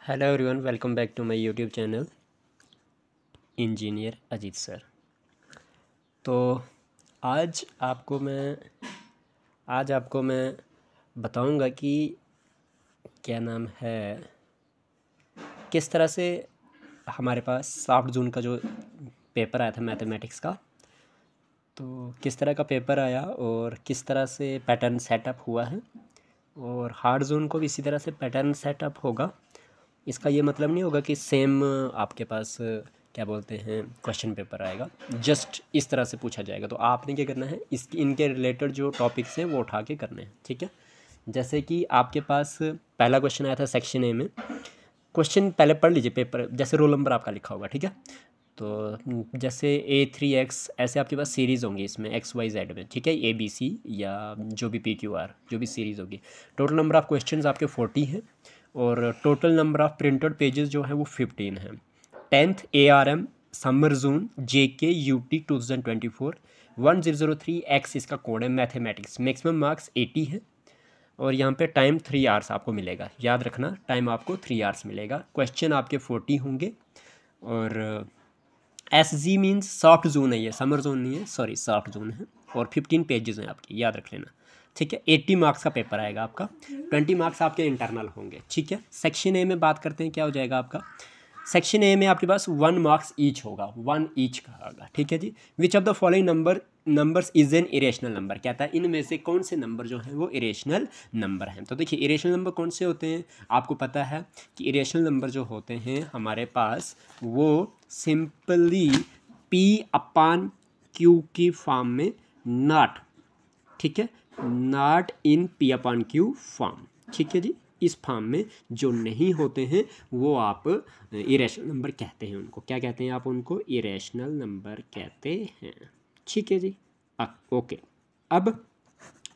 Hello everyone, welcome back to my YouTube channel engineer Ajit sir. तो आज आपको मैं बताऊंगा कि क्या नाम है, किस तरह से हमारे पास सॉफ्ट जोन का जो पेपर आया था मैथमेटिक्स का, तो किस तरह का पेपर आया और किस तरह से पैटर्न सेटअप हुआ है, और हार्ड जोन को भी इसी तरह से पैटर्न सेटअप होगा। इसका ये मतलब नहीं होगा कि सेम आपके पास क्या बोलते हैं क्वेश्चन पेपर आएगा, जस्ट इस तरह से पूछा जाएगा। तो आपने क्या करना है, इनके रिलेटेड जो टॉपिक्स हैं वो उठा के करने हैं, ठीक है। जैसे कि आपके पास पहला क्वेश्चन आया था सेक्शन ए में। क्वेश्चन पहले पढ़ लीजिए पेपर, जैसे रोल नंबर आपका लिखा होगा, ठीक है। तो जैसे A3X ऐसे आपके पास सीरीज़ होंगी इसमें XYZ में, ठीक है, ABC या जो भी PQR जो भी सीरीज़ होगी। टोटल नंबर ऑफ़ क्वेश्चंस आपके 40 हैं और total number of printed pages जो है वो 15 हैं। 10th ARM summer zone JK UT 2024 1003X इसका कोड है मैथमेटिक्स। मैक्सिमम मार्क्स 80 है और यहाँ पे टाइम 3 आवर्स आपको मिलेगा। याद रखना, टाइम आपको 3 आवर्स मिलेगा। क्वेश्चन आपके 40 होंगे और SG मीन्स सॉफ्ट जोन है, ये समर जोन नहीं है, सॉरी सॉफ्ट जोन है। और 15 पेजेस हैं आपके, याद रख लेना, ठीक है। 80 मार्क्स का पेपर आएगा आपका, 20 मार्क्स आपके इंटरनल होंगे, ठीक है। सेक्शन ए में बात करते हैं, क्या हो जाएगा आपका। सेक्शन ए में आपके पास 1 मार्क्स ईच होगा, 1 ईच का होगा, ठीक है जी। Which of the following numbers is an irrational number, कहता है इनमें से कौन से नंबर जो हैं वो इरेशनल नंबर हैं। तो देखिए इरेशनल नंबर कौन से होते हैं, आपको पता है कि इरेशनल नंबर जो होते हैं हमारे पास वो सिंपली P/Q की फॉर्म में नॉट, ठीक है, नॉट इन P/Q फॉर्म, ठीक है जी। इस फॉर्म में जो नहीं होते हैं वो आप इरेशनल नंबर कहते हैं। उनको क्या कहते हैं, आप उनको इरेशनल नंबर कहते हैं, ठीक है जी। ओके। अब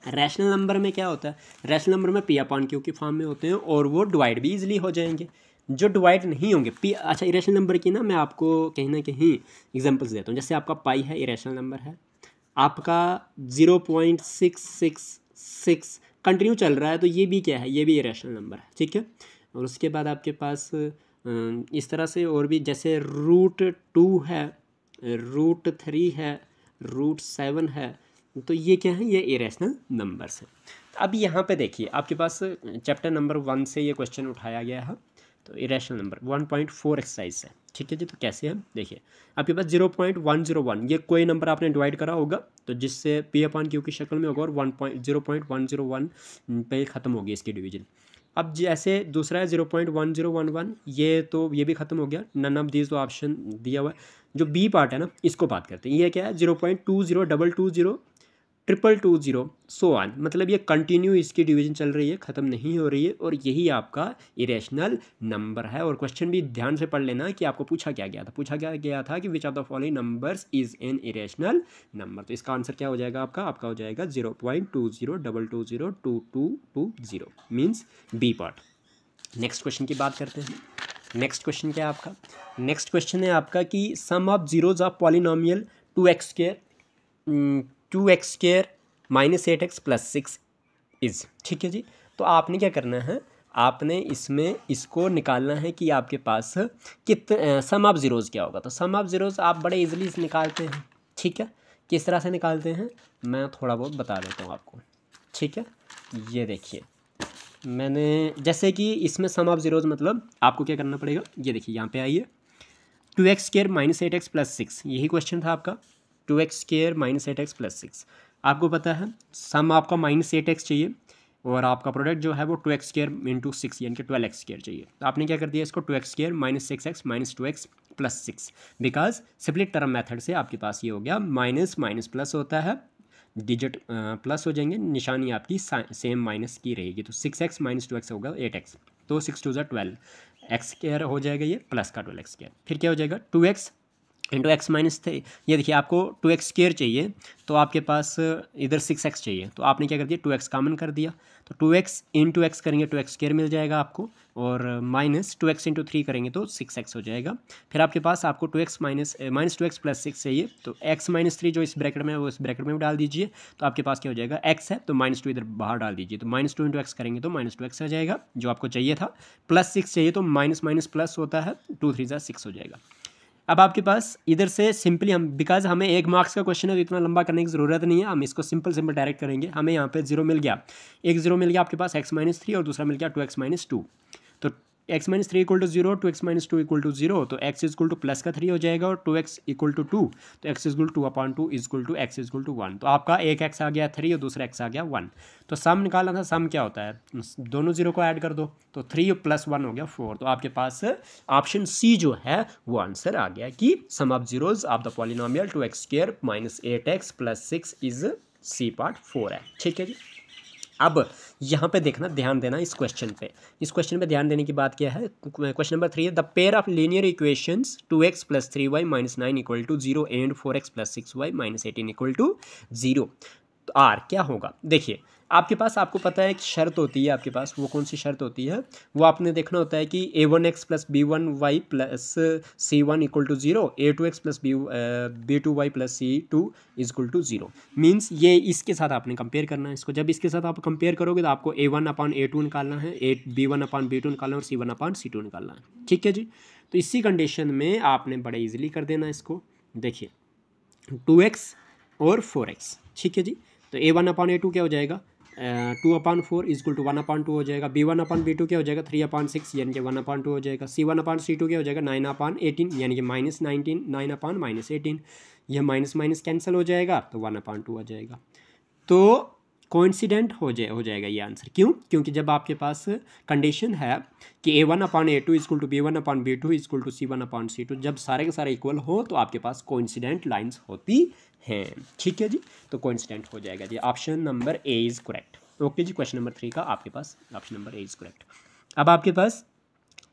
रैशनल नंबर में क्या होता है, रैशनल नंबर में P/Q की फॉर्म में होते हैं और वो डिवाइड भी इजीली हो जाएंगे। जो डिवाइड नहीं होंगे अच्छा, इरेशनल नंबर की ना मैं आपको कहीं ना कहीं एग्जांपल्स देता हूँ। जैसे आपका पाई है, इरेशनल नंबर है, आपका 0.666 कंटिन्यू चल रहा है, तो ये भी क्या है, ये भी इरेशनल नंबर है, ठीक है। और उसके बाद आपके पास इस तरह से और भी, जैसे √2 है, √3 है, √7 है, तो ये क्या है, ये इरेशनल नंबर्स हैं। अब यहाँ पे देखिए आपके पास चैप्टर नंबर 1 से ये क्वेश्चन उठाया गया है। तो इरेशनल नंबर 1.4 एक्सरसाइज है, ठीक है जी। तो कैसे है, देखिए आपके पास 0.101 ये कोई नंबर आपने डिवाइड करा होगा तो जिससे P/Q की शक्ल में होगा और 0.101 पे ख़त्म होगी इसकी डिवीजन। अब जैसे दूसरा है 0.1011, ये भी ख़त्म हो गया, नन ऑफ दीज तो ऑप्शन दिया हुआ है। जो बी पार्ट है ना, इसको बात करते हैं। ये क्या है, 0.20220 220 सो ऑन, मतलब ये कंटिन्यू इसकी डिवीजन चल रही है, ख़त्म नहीं हो रही है, और यही आपका इरेशनल नंबर है। और क्वेश्चन भी ध्यान से पढ़ लेना कि आपको पूछा क्या गया था, कि विच of the following numbers is an irrational number. तो इसका आंसर क्या हो जाएगा आपका हो जाएगा 0.2022022220 means B part. Next question की बात करते हैं। नेक्स्ट क्वेश्चन क्या है आपका, नेक्स्ट क्वेश्चन है आपका कि sum of zeros of polynomial 2x² minus 8x plus 6 is, ठीक है जी। तो आपने क्या करना है, आपने इसमें इसको निकालना है कि आपके पास सम ऑफ ज़ीरोज़ क्या होगा। तो सम ऑफ ज़ीरोज़ आप बड़े इजीली निकालते हैं, ठीक है। किस तरह से निकालते हैं मैं थोड़ा बहुत बता देता हूँ आपको, ठीक है। ये देखिए मैंने, जैसे कि इसमें सम ऑफ ज़ीरोज़ मतलब आपको क्या करना पड़ेगा, ये देखिए यहाँ पे आइए, 2x² माइनस 8x प्लस 6, यही क्वेश्चन था आपका। 2x² माइनस 8x प्लस 6, आपको पता है सम आपका -8x चाहिए और आपका प्रोडक्ट जो है वो 2x² इंटू 6 यानी कि 12x² चाहिए। तो आपने क्या कर दिया इसको, 2x² minus 6x minus 2x plus 6, because split term method से आपके पास ये हो गया, माइनस माइनस प्लस होता है, डिजिट प्लस हो जाएंगे, निशानी आपकी सेम माइनस की रहेगी। तो 6x माइनस 2x होगा 8x, तो 6 2 12, x² हो जाएगा ये प्लस का 12x²। फिर क्या हो जाएगा 2x इंटू एक्स माइनस 3, ये देखिए आपको 2x स्क्वायर चाहिए तो आपके पास इधर 6x चाहिए, तो आपने क्या कर दिया 2x कॉमन कर दिया, तो 2x इंटू एक्स करेंगे 2x स्क्वायर मिल जाएगा आपको, और माइनस 2x इंटू 3 करेंगे तो 6x हो जाएगा। फिर आपके पास आपको 2x माइनस 2x प्लस 6 चाहिए, तो x माइनस 3 जो इस ब्रैकेट में है वो इस ब्रैकेट में भी डाल दीजिए, तो आपके पास क्या हो जाएगा x है तो -2 इधर बाहर डाल दीजिए, तो -2 इंटू एक्स करेंगे तो -2x हो जाएगा जो आपको चाहिए था, प्लस 6 चाहिए तो माइनस माइनस प्लस होता है, 2 3 6 हो जाएगा। अब आपके पास इधर से सिंपली हम, बिकॉज हमें 1 मार्क्स का क्वेश्चन है तो इतना लंबा करने की ज़रूरत नहीं है, हम इसको सिंपल डायरेक्ट करेंगे। हमें यहाँ पे 0 मिल गया, एक 0 मिल गया आपके पास x माइनस 3 और दूसरा मिल गया 2x माइनस 2, तो x minus 3 equal to 0, 2x minus 2 equal to 0, तो x इक्वल टू प्लस का 3 हो जाएगा, और 2x इक्वल टू 2, तो x equal to 2/2 equal to x equal to 1, तो आपका एक x आ गया 3 और दूसरा x आ गया 1, तो सम निकालना था, सम क्या होता है दोनों 0 को ऐड कर दो, तो 3 प्लस 1 हो गया 4, तो आपके पास ऑप्शन सी जो है वो आंसर आ गया कि sum of zeros of the polynomial 2x square minus 8x plus 6 is C part 4 है। ठीक है जी। अब यहाँ पे देखना, ध्यान देना इस क्वेश्चन पे, इस क्वेश्चन पे ध्यान देने की बात क्या है। क्वेश्चन नंबर 3 है, the pair of linear equations 2x plus 3y minus 9 equal to 0 and 4x plus 6y minus 18 equal to 0, तो आर क्या होगा। देखिए आपके पास, आपको पता है एक शर्त होती है आपके पास, वो कौन सी शर्त होती है, वो आपने देखना होता है कि a1x plus b1y plus c1 equal to 0, a2x plus b2y plus c2 equal to 0, means ये इसके साथ आपने कंपेयर करना है इसको। जब इसके साथ आप कंपेयर करोगे तो आपको a1/a2 निकालना है, b1/b2 निकालना है और c1/c2 निकालना है। ठीक है जी। तो इसी कंडीशन में आपने बड़े ईजिली कर देना इसको। देखिए 2x और 4x, ठीक है जी, तो a1/a2 क्या हो जाएगा 2/4 इक्वल टू 1/2 हो जाएगा, b1/b2 क्या हो जाएगा 3/6 यानी कि 1/2 हो जाएगा, c1/c2 क्या हो जाएगा 9/18 यानी कि माइनस 19 9/-18, यह माइनस माइनस कैंसिल हो जाएगा तो 1/2 आ जाएगा। तो कोइंसिडेंट हो जाएगा ये आंसर। क्यों? क्योंकि जब आपके पास कंडीशन है कि a1/a2 equal to b1/b2 equal to c1/c2, जब सारे के सारे इक्वल हो तो आपके पास कोइंसिडेंट लाइंस होती हैं। ठीक है जी, तो कोइंसिडेंट हो जाएगा जी। Option number A is correct. Okay जी, क्वेश्चन नंबर 3 का आपके पास option number A is correct. अब आपके पास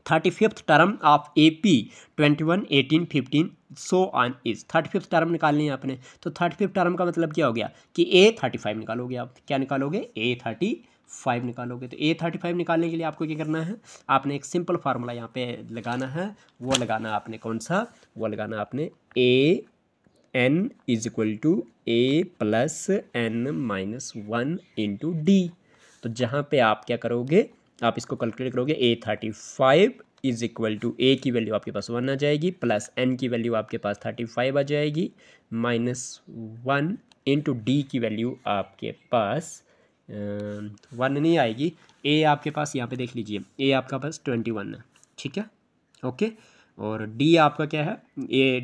35th term of AP 21 18 15 so on is, 35th term निकालनी है आपने, तो 35th टर्म का मतलब क्या हो गया कि A35 निकालोगे आप। क्या निकालोगे? A35 निकालोगे। तो A35 निकालने के लिए आपको क्या करना है, आपने एक सिंपल फार्मूला यहाँ पे लगाना है। वो लगाना आपने कौन सा, वो लगाना आपने AN is equal to A plus N minus 1 into D। तो जहाँ पे आप क्या करोगे, आप इसको कैलकुलेट करोगे, A35 is equal to A की वैल्यू आपके पास 1 आ जाएगी, प्लस N की वैल्यू आपके पास 35 आ जाएगी, माइनस 1 इंटू D की वैल्यू आपके पास 1 नहीं आएगी। A आपके पास यहाँ पे देख लीजिए, A आपका पास 21 है। ठीक है, ओके। और D आपका क्या है,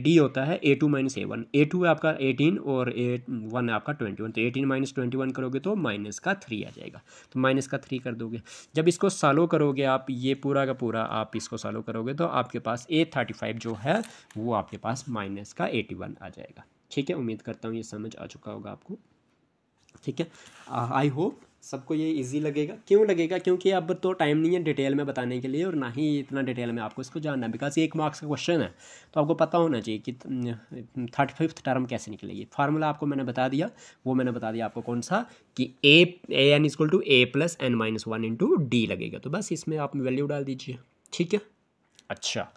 D होता है A2 माइनस A1। A2 है आपका 18 और A1 है आपका 21, तो 18 माइनस 21 करोगे तो माइनस का 3 आ जाएगा, तो माइनस का 3 कर दोगे। जब इसको सॉल्व करोगे आप, ये पूरा का पूरा आप इसको सॉल्व करोगे तो आपके पास A35 जो है वो आपके पास माइनस का 81 आ जाएगा। ठीक है, उम्मीद करता हूँ ये समझ आ चुका होगा आपको। ठीक है, आई होप सबको ये इजी लगेगा। क्यों लगेगा? क्योंकि अब तो टाइम नहीं है डिटेल में बताने के लिए, और ना ही इतना डिटेल में आपको इसको जानना है, बिकॉज 1 मार्क्स का क्वेश्चन है, तो आपको पता होना चाहिए कि 35th टर्म कैसे निकलेगी। फार्मूला आपको मैंने बता दिया, वो मैंने बता दिया आपको कौन सा, कि AN equal to A plus N minus 1 into D लगेगा, तो बस इसमें आप वैल्यू डाल दीजिए। ठीक है, अच्छा।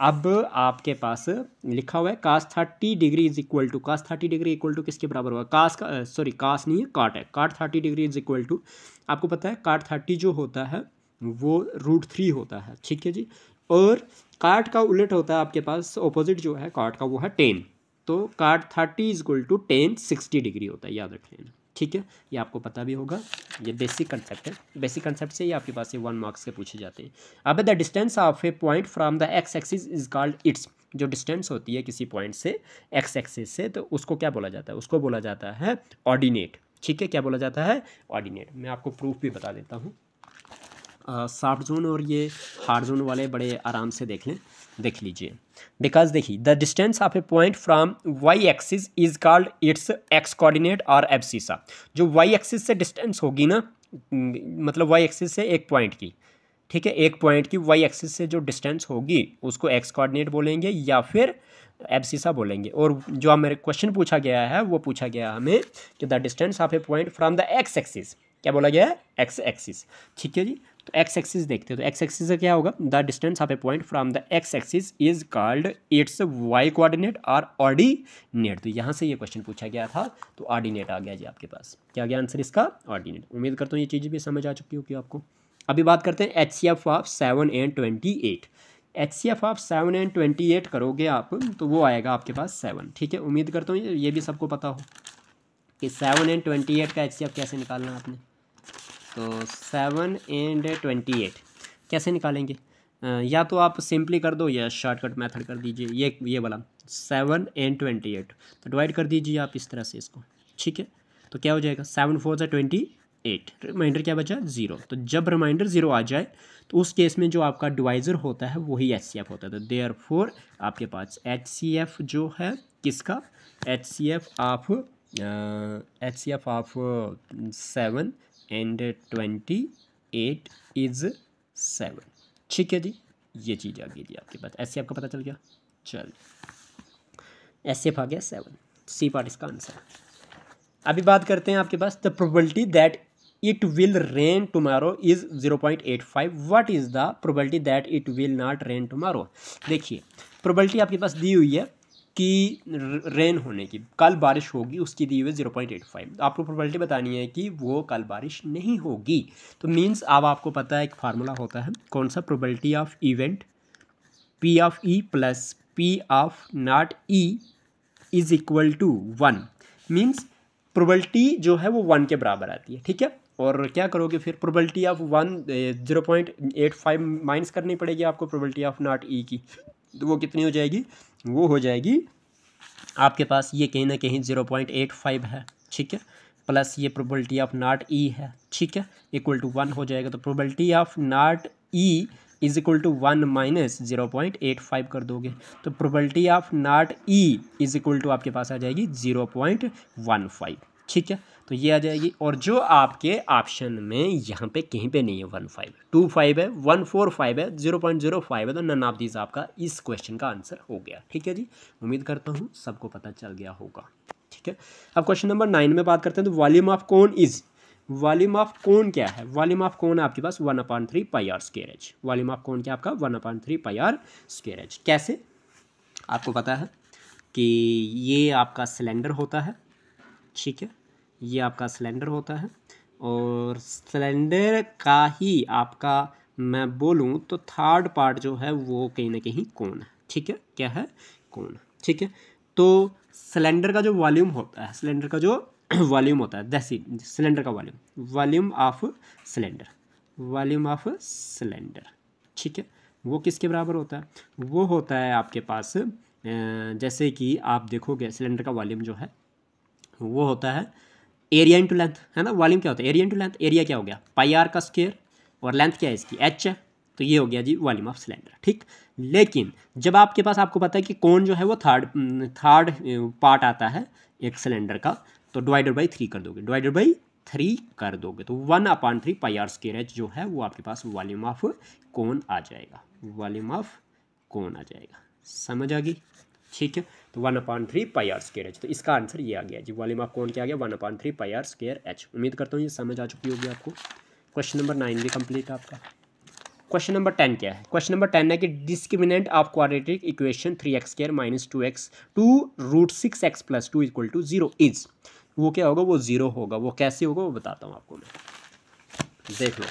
अब आपके पास लिखा हुआ है cos 30 degree is equal to, cos 30 degree equal to किसके बराबर होगा, कास का, सॉरी कास नहीं है, काट है, काट 30 डिग्री इज इक्वल टू, आपको पता है काट 30 जो होता है वो √3 होता है। ठीक है जी, और काट का उलट होता है आपके पास, ऑपोजिट जो है काट का वो है tan, तो cot 30 is equal to tan 60 degree होता है, याद रख लेना। ठीक है, ये आपको पता भी होगा, ये बेसिक कंसेप्ट है, बेसिक कंसेप्ट से ही आपके पास ये 1 मार्क्स के पूछे जाते हैं। अब the distance of a point from the x axis is called it's, जो डिस्टेंस होती है किसी पॉइंट से एक्स एक्सिस से, तो उसको क्या बोला जाता है, उसको बोला जाता है ऑर्डिनेट। ठीक है, क्या बोला जाता है, ऑर्डिनेट। मैं आपको प्रूफ भी बता देता हूँ। सॉफ्ट जोन और ये हार्ड जोन वाले बड़े आराम से देख लें, देख लीजिए। बिकॉज देखिए, the distance of a point from y axis is called its x coordinate और एब्सिसा। जो वाई एक्सिस से डिस्टेंस होगी ना, मतलब वाई एक्सिस से एक पॉइंट की, ठीक है, एक पॉइंट की वाई एक्सिस से जो डिस्टेंस होगी उसको एक्स कोऑर्डिनेट बोलेंगे या फिर एब्सिसा बोलेंगे। और जो हमें क्वेश्चन पूछा गया है वो पूछा गया हमें कि the distance of a point from the x axis, क्या बोला गया है, एक्स एक्सिस। ठीक है जी, तो एक्स एक्सिस देखते हैं, तो एक्स एक्सिस से क्या होगा, the distance of a point from the x axis is called its y coordinate और ऑर्डिनेट। तो यहाँ से ये क्वेश्चन पूछा गया था, तो ऑर्डिनेट आ गया जी आपके पास। क्या गया आंसर इसका, ऑर्डिनेट। उम्मीद करता हूँ ये चीज़ें भी समझ आ चुकी होगी आपको। अभी बात करते हैं HCF of 7 and 28। HCF of 7 and 28 करोगे आप तो वो आएगा आपके पास 7। ठीक है, उम्मीद करता हूँ ये भी सबको पता हो कि 7 and 28 का HCF कैसे निकालना है आपने। तो 7 and 28 कैसे निकालेंगे, या तो आप सिंपली कर दो या शॉर्टकट मेथड कर दीजिए। ये वाला 7 and 28 तो डिवाइड कर दीजिए आप इस तरह से इसको। ठीक है, तो क्या हो जाएगा, 7 4 से 28, रिमाइंडर क्या बचा, 0। तो जब रिमाइंडर 0 आ जाए तो उस केस में जो आपका डिवाइज़र होता है वही HCF होता है। तो देयरफॉर आपके पास HCF जो है किसका, HCF ऑफ 7 and 28 इज़ 7। ठीक है जी, ये चीज़ आ गई जी आपके पास। HCF का पता चल गया, चल HCF आ गया 7, सी पार्ट इसका आंसर। अभी बात करते हैं आपके पास the probability that it will rain tomorrow is 0.85। What is the probability that it will not rain tomorrow. देखिए प्रोबेबिलिटी आपके पास दी हुई है कि रेन होने की, कल बारिश होगी, उसकी दी हुई है 0.85। आपको प्रोबेबिलिटी बतानी है कि वो कल बारिश नहीं होगी। तो मीन्स अब आपको पता है एक फार्मूला होता है, कौन सा, probability of event P of E plus P of not E is equal to 1। Means probability जो है वो 1 के बराबर आती है। ठीक है, और क्या करोगे फिर, प्रोबेबिलिटी ऑफ 0.85 माइनस करनी पड़ेगी आपको प्रोबेबिलिटी ऑफ नॉट ई की। तो वो कितनी हो जाएगी, वो हो जाएगी आपके पास ये कहीं ना कहीं 0.85 है। ठीक है, प्लस ये प्रोबेबिलिटी ऑफ नॉट ई है। ठीक है, इक्वल टू 1 हो जाएगा। तो probability of not E is equal to 1 minus 0.85 कर दोगे तो probability of not E is equal to आपके पास आ जाएगी 0.15। ठीक है, तो ये आ जाएगी। और जो आपके ऑप्शन में यहाँ पे कहीं पे नहीं है 15, 25 है, 145 है, 0.05 है, तो नन ऑफ दीज आपका इस क्वेश्चन का आंसर हो गया। ठीक है जी, उम्मीद करता हूँ सबको पता चल गया होगा। ठीक है, अब क्वेश्चन नंबर 9 में बात करते हैं। तो volume of cone is, volume of cone क्या है, वॉल्यूम ऑफ कोन आपके पास 1/3 pi R square H. Volume of cone क्या आपका 1/3 पाई आर स्क्वायर एच। कैसे, आपको पता है कि ये आपका सिलेंडर होता है। ठीक है, ये आपका सिलेंडर होता है और सिलेंडर का ही आपका मैं बोलूँ तो थर्ड पार्ट जो है वो कहीं ना कहीं कोन है। ठीक है, क्या है, कोन। ठीक है, तो सिलेंडर का जो वॉल्यूम होता है, सिलेंडर का जो वॉल्यूम होता है, जैसे सिलेंडर का volume, volume of cylinder, volume of cylinder. ठीक है, वो किसके बराबर होता है, वो होता है आपके पास जैसे कि आप देखोगे सिलेंडर का वॉल्यूम जो है वो होता है एरिया इंटू लेंथ, है ना। वॉल्यूम क्या होता है, एरिया इंटू लेंथ। एरिया क्या हो गया, पाई आर का स्क्वायर, और लेंथ क्या है इसकी, एच है। तो ये हो गया जी वॉल्यूम ऑफ सिलेंडर। ठीक, लेकिन जब आपके पास आपको पता है कि कौन जो है वो थर्ड पार्ट आता है एक सिलेंडर का, तो डिवाइडेड बाई 3 कर दोगे, डिवाइडेड बाई 3 कर दोगे तो 1/3 पाई आर स्क्वायर एच जो है वो आपके पास वॉल्यूम ऑफ कोन आ जाएगा, वॉल्यूम ऑफ कोन आ जाएगा। समझ आ गई। ठीक है, तो 1/3 पाई आर स्क्वायर एच। तो इसका आंसर ये आ गया जी, वॉल्यूम ऑफ कोन क्या आ गया, 1/3 पाई आर स्क्वायर एच। उम्मीद करता हूँ ये समझ आ चुकी होगी आपको। क्वेश्चन नंबर 9 भी कंप्लीट है आपका। क्वेश्चन नंबर 10 क्या है, क्वेश्चन नंबर 10 है कि discriminant of quadratic equation 3x² - 2x 2√6x + 2 = 0 is, वो क्या होगा, वो 0 होगा। वो कैसे होगा वो बताता हूँ आपको मैं, देख लो,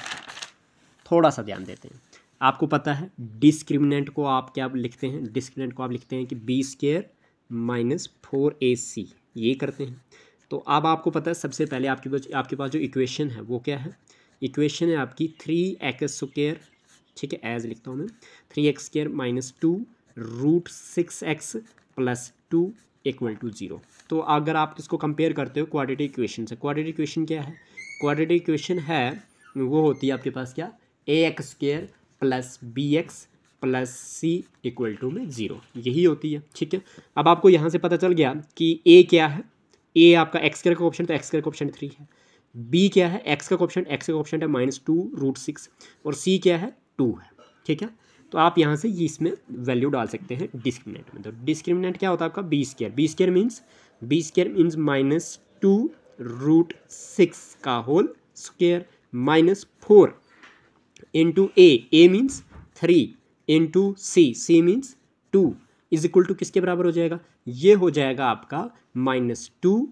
थोड़ा सा ध्यान देते हैं। आपको पता है डिस्क्रिमिनेंट को आप क्या लिखते हैं, डिस्क्रिमिनेंट को आप लिखते हैं कि b² - 4ac, ये करते हैं। तो अब आपको पता है सबसे पहले आपके पास जो इक्वेशन है वो क्या है, इक्वेशन है आपकी 3x²। ठीक है, एज लिखता हूँ मैं 3x² - 2√6x + 2 = 0। तो अगर आप इसको कंपेयर करते हो क्वाड्रेटिक इक्वेशन से, क्वाड्रेटिक इक्वेशन क्या है, क्वाड्रेटिक इक्वेशन है वो होती है आपके पास क्या, ax² + bx + c = 0, यही होती है। ठीक है, अब आपको यहाँ से पता चल गया कि a क्या है, a आपका x² का ऑप्शन, तो x² का ऑप्शन 3 है। b क्या है, x का ऑप्शन है -2√6, और c क्या है 2 है, ठीक है। तो आप यहाँ से इसमें वैल्यू डाल सकते हैं डिस्क्रिमिनेंट में। तो डिस्क्रिमिनेंट क्या होता है आपका बी स्क्वायर मीन्स -2√6 का whole square -4 into a means 3 into c means 2 is equal to किसके बराबर हो जाएगा, ये हो जाएगा आपका -2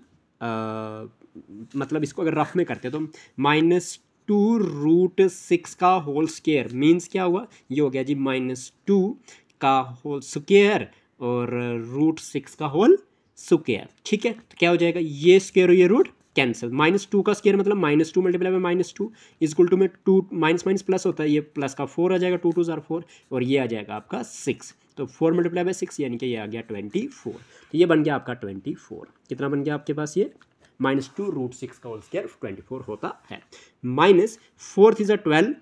मतलब इसको अगर रफ में करते तो -2√6 का होल स्क्वायर मीन्स क्या हुआ, ये हो गया जी -2 का होल स्क्वायर और √6 का होल स्क्वायर, ठीक है। तो क्या हो जाएगा, ये स्क्वायर और ये रूट कैंसिल, -2 का स्क्वायर मतलब -2 मल्टीप्लाई में -2 इक्वल टू में 2 माइनस प्लस होता है, ये प्लस का 4 आ जाएगा, 2 2 4 और ये आ जाएगा आपका 6, तो 4 मल्टीप्लाई बाई 6 यानी कि ये आ गया 24। तो ये बन गया आपका 24। कितना बन गया आपके पास, ये -2√6 का होल स्क्वायर 24 होता है। -4 इज 12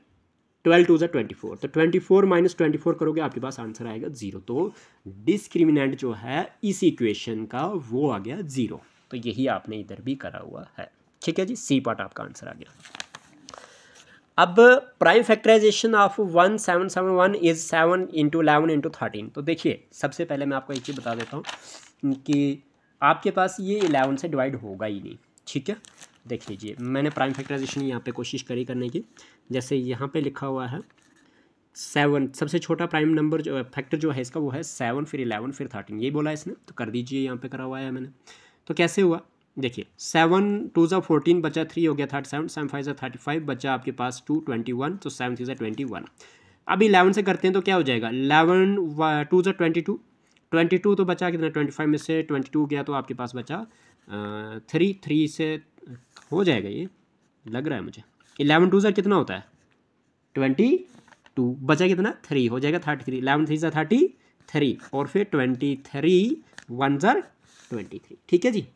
2 इज 24, तो 24 - 24 करोगे आपके पास आंसर आएगा 0। तो डिस्क्रिमिनेंट जो है इस इक्वेशन का वो आ गया 0। तो यही आपने इधर भी करा हुआ है, ठीक है जी। सी पार्ट आपका आंसर आ गया। अब प्राइम फैक्टराइजेशन ऑफ 1771 इज 7 × 11 × 13। तो देखिए सबसे पहले मैं आपको एक चीज़ बता देता हूँ कि आपके पास ये 11 से डिवाइड होगा ही नहीं, ठीक है। देख लीजिए मैंने प्राइम फैक्टराइजेशन यहाँ पे कोशिश करी करने की, जैसे यहाँ पे लिखा हुआ है 7, सबसे छोटा प्राइम नंबर जो फैक्टर जो है इसका वो है 7, फिर 11, फिर 13, यही बोला इसने, तो कर दीजिए, यहाँ पे करा हुआ है मैंने। तो कैसे हुआ, देखिए 7 2 = 14 बचा 3 हो गया 37, 7 5 = 35 बचा आपके पास 2 21, तो 7 3 = 21। अब 11 से करते हैं तो क्या हो जाएगा, 11 2 = 22, 22 तो बचा कितना, 25 में से 22 गया तो आपके पास बचा 3 से हो जाएगा, ये लग रहा है मुझे। 11 2 = कितना होता है 22, बचा कितना 3 हो जाएगा 33, 11 3 = 33 और फिर 23 1 = 23, ठीक है जी।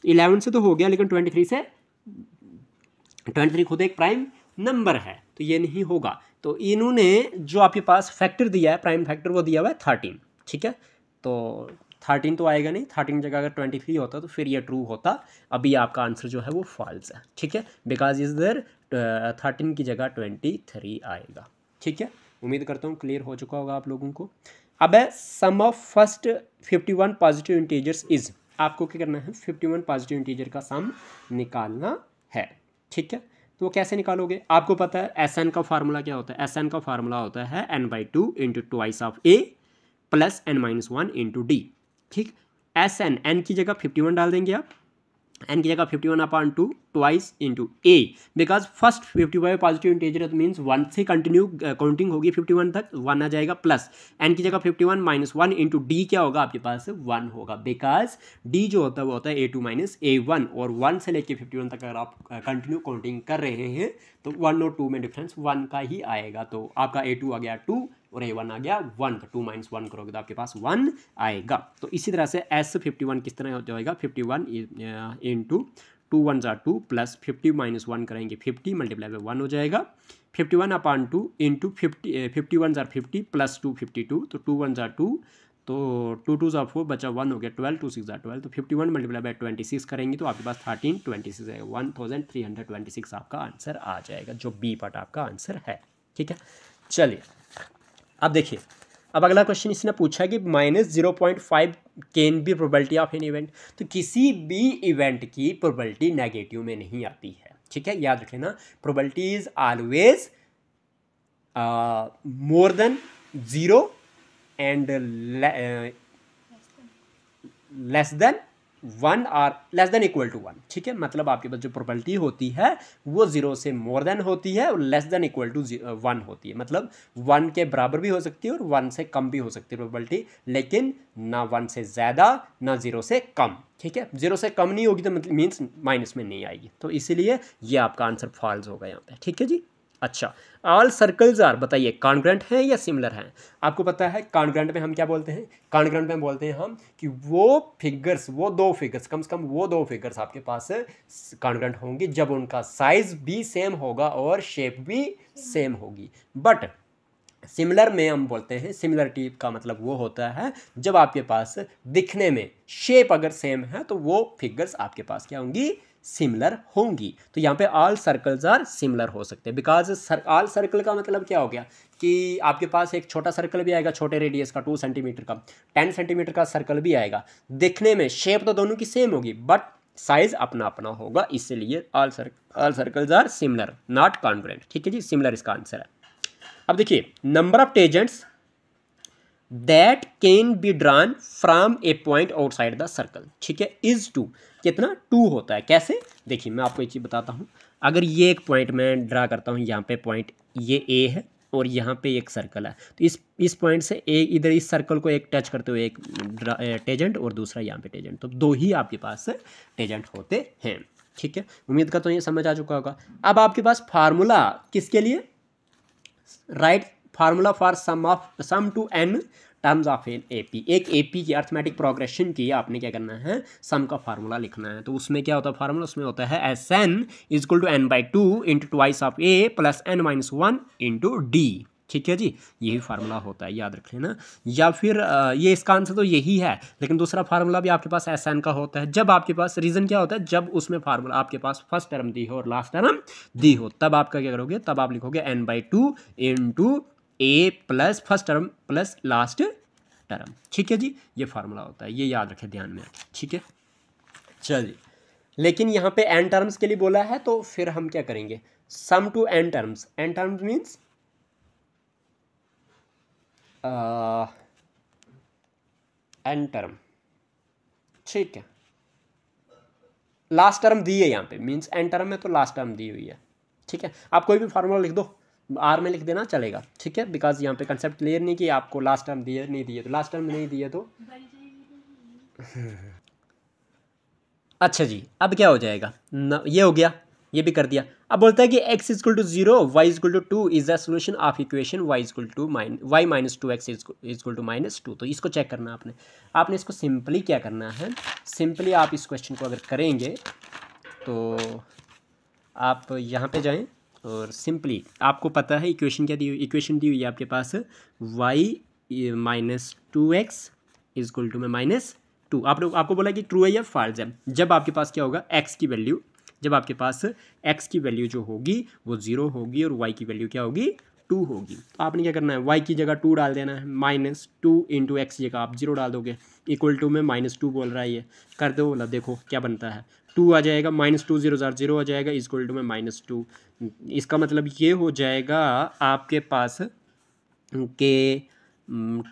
11 से तो हो गया, लेकिन 23 से 23 खुद एक प्राइम नंबर है तो ये नहीं होगा। तो इन्होंने जो आपके पास फैक्टर दिया है प्राइम फैक्टर वो दिया हुआ है 13, ठीक है। तो 13 तो आएगा नहीं, 13 की जगह अगर 23 होता तो फिर ये ट्रू होता। अभी आपका आंसर जो है वो फॉल्स है, ठीक है, बिकॉज इज देयर 13 की जगह 23 आएगा, ठीक है। उम्मीद करता हूँ क्लियर हो चुका होगा आप लोगों को। अब है sum of first 51 positive integers is, आपको क्या करना है 51 पॉजिटिव इंटीजर का सम निकालना है, ठीक है। तो वो कैसे निकालोगे, आपको पता है एस एन का फार्मूला क्या होता है, एस एन का फार्मूला होता है n/2 × twice of a plus n-1 × d, ठीक। एस एन की जगह 51 डाल देंगे आप, n की जगह 51/2 twice into a, because first 55 positive integer means 1 से कंटिन्यू काउंटिंग होगी 51 तक, 1 आ जाएगा, प्लस n की जगह 51 - 1 इंटू d क्या होगा आपके पास 1 होगा, बिकॉज d जो होता है वो होता है a2 - a1 और 1 से लेके 51 तक अगर आप कंटिन्यू काउंटिंग कर रहे हैं तो 1 और 2 में डिफरेंस 1 का ही आएगा। तो आपका a2 आ गया 2 और a1 आ गया 1, तो 2 - 1 करोगे तो आपके पास 1 आएगा। तो इसी तरह से S51 किस तरह हो जाएगा 51 इंटू 2 1 = 2 प्लस 50 - 1 करेंगे 50 मल्टीप्लाई बाई 1 हो जाएगा 51/2 इंटू 51 = 50 प्लस 2 52, तो 2 1 = 2, तो 2 2 = 4 बचा 1 हो गया 12, 2 6 = 12, तो 51 मल्टीप्लाई बाई 26 करेंगे तो आपके पास 13 26 आएगा, 1326 आपका आंसर आ जाएगा, जो बी पार्ट आपका आंसर है, ठीक है। चलिए अब देखिए, अब अगला क्वेश्चन इसने पूछा कि -0.5 can be probability of an event, तो किसी भी इवेंट की प्रोबेबिलिटी नेगेटिव में नहीं आती है, ठीक है, याद रख लेना। Probability is always more than 0 and less than 1 और लेस देन इक्वल टू 1, ठीक है। मतलब आपके पास जो प्रोबेबिलिटी होती है वो 0 से मोर देन होती है और लेस देन इक्वल टू 1 होती है, मतलब 1 के बराबर भी हो सकती है और 1 से कम भी हो सकती है प्रोबेबिलिटी, लेकिन ना 1 से ज़्यादा ना 0 से कम, ठीक है। 0 से कम नहीं होगी तो मतलब मीन्स माइनस में नहीं आएगी, तो इसीलिए ये आपका आंसर फॉल्स होगा यहाँ पे, ठीक है जी। अच्छा, ऑल सर्कल्स आर, बताइए कॉन्ग्रुएंट हैं या सिमिलर हैं। आपको पता है कॉन्ग्रुएंट में हम क्या बोलते हैं, कॉन्ग्रुएंट में बोलते हैं हम कि वो फिगर्स, वो दो फिगर्स, कम से कम वो दो फिगर्स आपके पास कॉन्ग्रुएंट होंगी जब उनका साइज भी सेम होगा और शेप भी सेम होगी। बट सिमिलर में हम बोलते हैं, सिमिलरिटी का मतलब वो होता है जब आपके पास दिखने में शेप अगर सेम है तो वो फिगर्स आपके पास क्या होंगी, सिमिलर होंगी। तो यहाँ पे ऑल सर्कल्स आर सिमिलर हो सकते हैं, बिकॉज ऑल सर्कल का मतलब क्या हो गया कि आपके पास एक छोटा सर्कल भी आएगा छोटे रेडियस का 2 सेंटीमीटर का, 10 सेंटीमीटर का सर्कल भी आएगा। देखने में शेप तो दोनों की सेम होगी बट साइज अपना अपना होगा, इसलिए all circles are similar not congruent. ठीक है जी, सिमिलर इसका आंसर है। अब देखिए number of tangents that can be drawn from a point outside the circle, ठीक है, इज 2। कितना? 2 होता है। कैसे? देखिए मैं आपको एक चीज़ बताता हूँ। अगर ये एक पॉइंट मैं ड्रा करता हूँ, यहाँ पे पॉइंट ये ए है और यहाँ पे एक सर्कल है, तो इस पॉइंट से ए इधर इस सर्कल को एक टच करते हुए एक टेजेंट और दूसरा यहाँ पे टेजेंट, तो 2 ही आपके पास टेजेंट होते हैं। ठीक है, उम्मीद करता हूँ ये समझ आ चुका होगा। अब आपके पास फार्मूला किसके लिए? Write formula for sum to n terms of an AP. एक एपी की अर्थमेटिक प्रोग्रेशन की आपने क्या करना है? सम का फार्मूला लिखना है। तो उसमें क्या होता है फार्मूला? उसमें होता है Sn is equal to n/2 into twice of a plus n-1 into d. ठीक है जी, यही फार्मूला होता है, याद रख लेना। या फिर ये इसका आंसर तो यही है, लेकिन दूसरा फार्मूला भी आपके पास Sn का होता है। जब आपके पास रीज़न क्या होता है? जब उसमें फार्मूला आपके पास फर्स्ट टर्म दी हो और लास्ट टर्म दी हो, तब आपका क्या करोगे? तब आप लिखोगे n/2 into A plus first term plus last term. ठीक है जी, ये फार्मूला होता है, ये याद रखें, ध्यान में रखें। ठीक है, चलिए, लेकिन यहाँ पे n टर्म्स के लिए बोला है तो फिर हम क्या करेंगे? Sum to n terms. n terms means n term, ठीक है, लास्ट टर्म दी है यहाँ पे, मीन्स n टर्म में तो लास्ट टर्म दी हुई है। ठीक है, आप कोई भी फार्मूला लिख दो, आर में लिख देना चलेगा। ठीक है, बिकॉज यहाँ पे कंसेप्ट क्लियर नहीं कि आपको लास्ट टर्म दिए नहीं दिए, तो लास्ट टर्म नहीं दिए तो अच्छा जी, अब क्या हो जाएगा? ये हो गया, ये भी कर दिया। अब बोलता है कि x equal to 0 y equal to 2 is the solution of equation y equal to y minus 2x equal to -2। तो इसको चेक करना आपने इसको सिंपली क्या करना है? सिंपली आप इस क्वेश्चन को अगर करेंगे तो आप यहाँ पे जाएं और सिंपली आपको पता है इक्वेशन क्या दी हुई? इक्वेशन दी हुई है आपके पास y minus 2x equal to में -2। आपको बोला कि ट्रू है या फॉल्स है। जब आपके पास क्या होगा? x की वैल्यू, जब आपके पास x की वैल्यू जो होगी वो 0 होगी और y की वैल्यू क्या होगी? 2 होगी। तो आपने क्या करना है? y की जगह 2 डाल देना है, -2 इंटू एक्स की जगह आप 0 डाल दोगे, इक्वल टू में -2 बोल रहा है, ये कर दो। बोला देखो क्या बनता है, 2 आ जाएगा, -2 0 आ जाएगा, इक्वल टू में -2। इसका मतलब ये हो जाएगा आपके पास के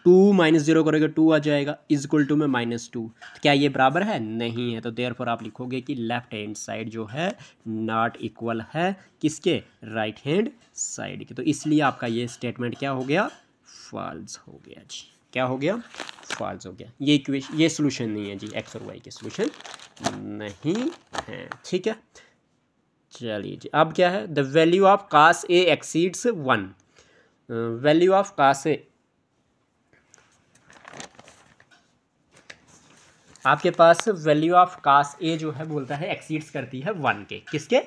2 -0 करोगे 2 आ जाएगा, इक्वल टू में -2। तो क्या ये बराबर है? नहीं है। तो देयरफॉर आप लिखोगे कि लेफ्ट हैंड साइड जो है नॉट इक्वल है किसके? राइट हैंड साइड के। तो इसलिए आपका ये स्टेटमेंट क्या हो गया? फॉल्स हो गया जी। क्या हो गया? फॉल्स हो गया। ये इक्वेशन, ये सोल्यूशन नहीं है जी, एक्स और वाई के सोल्यूशन नहीं है। ठीक है, चलिए जी, अब क्या है? The value of cos A exceeds 1। Value of cos A आपके पास वैल्यू ऑफ cos A जो है बोलता है एक्सीड्स करती है 1 के। किसके?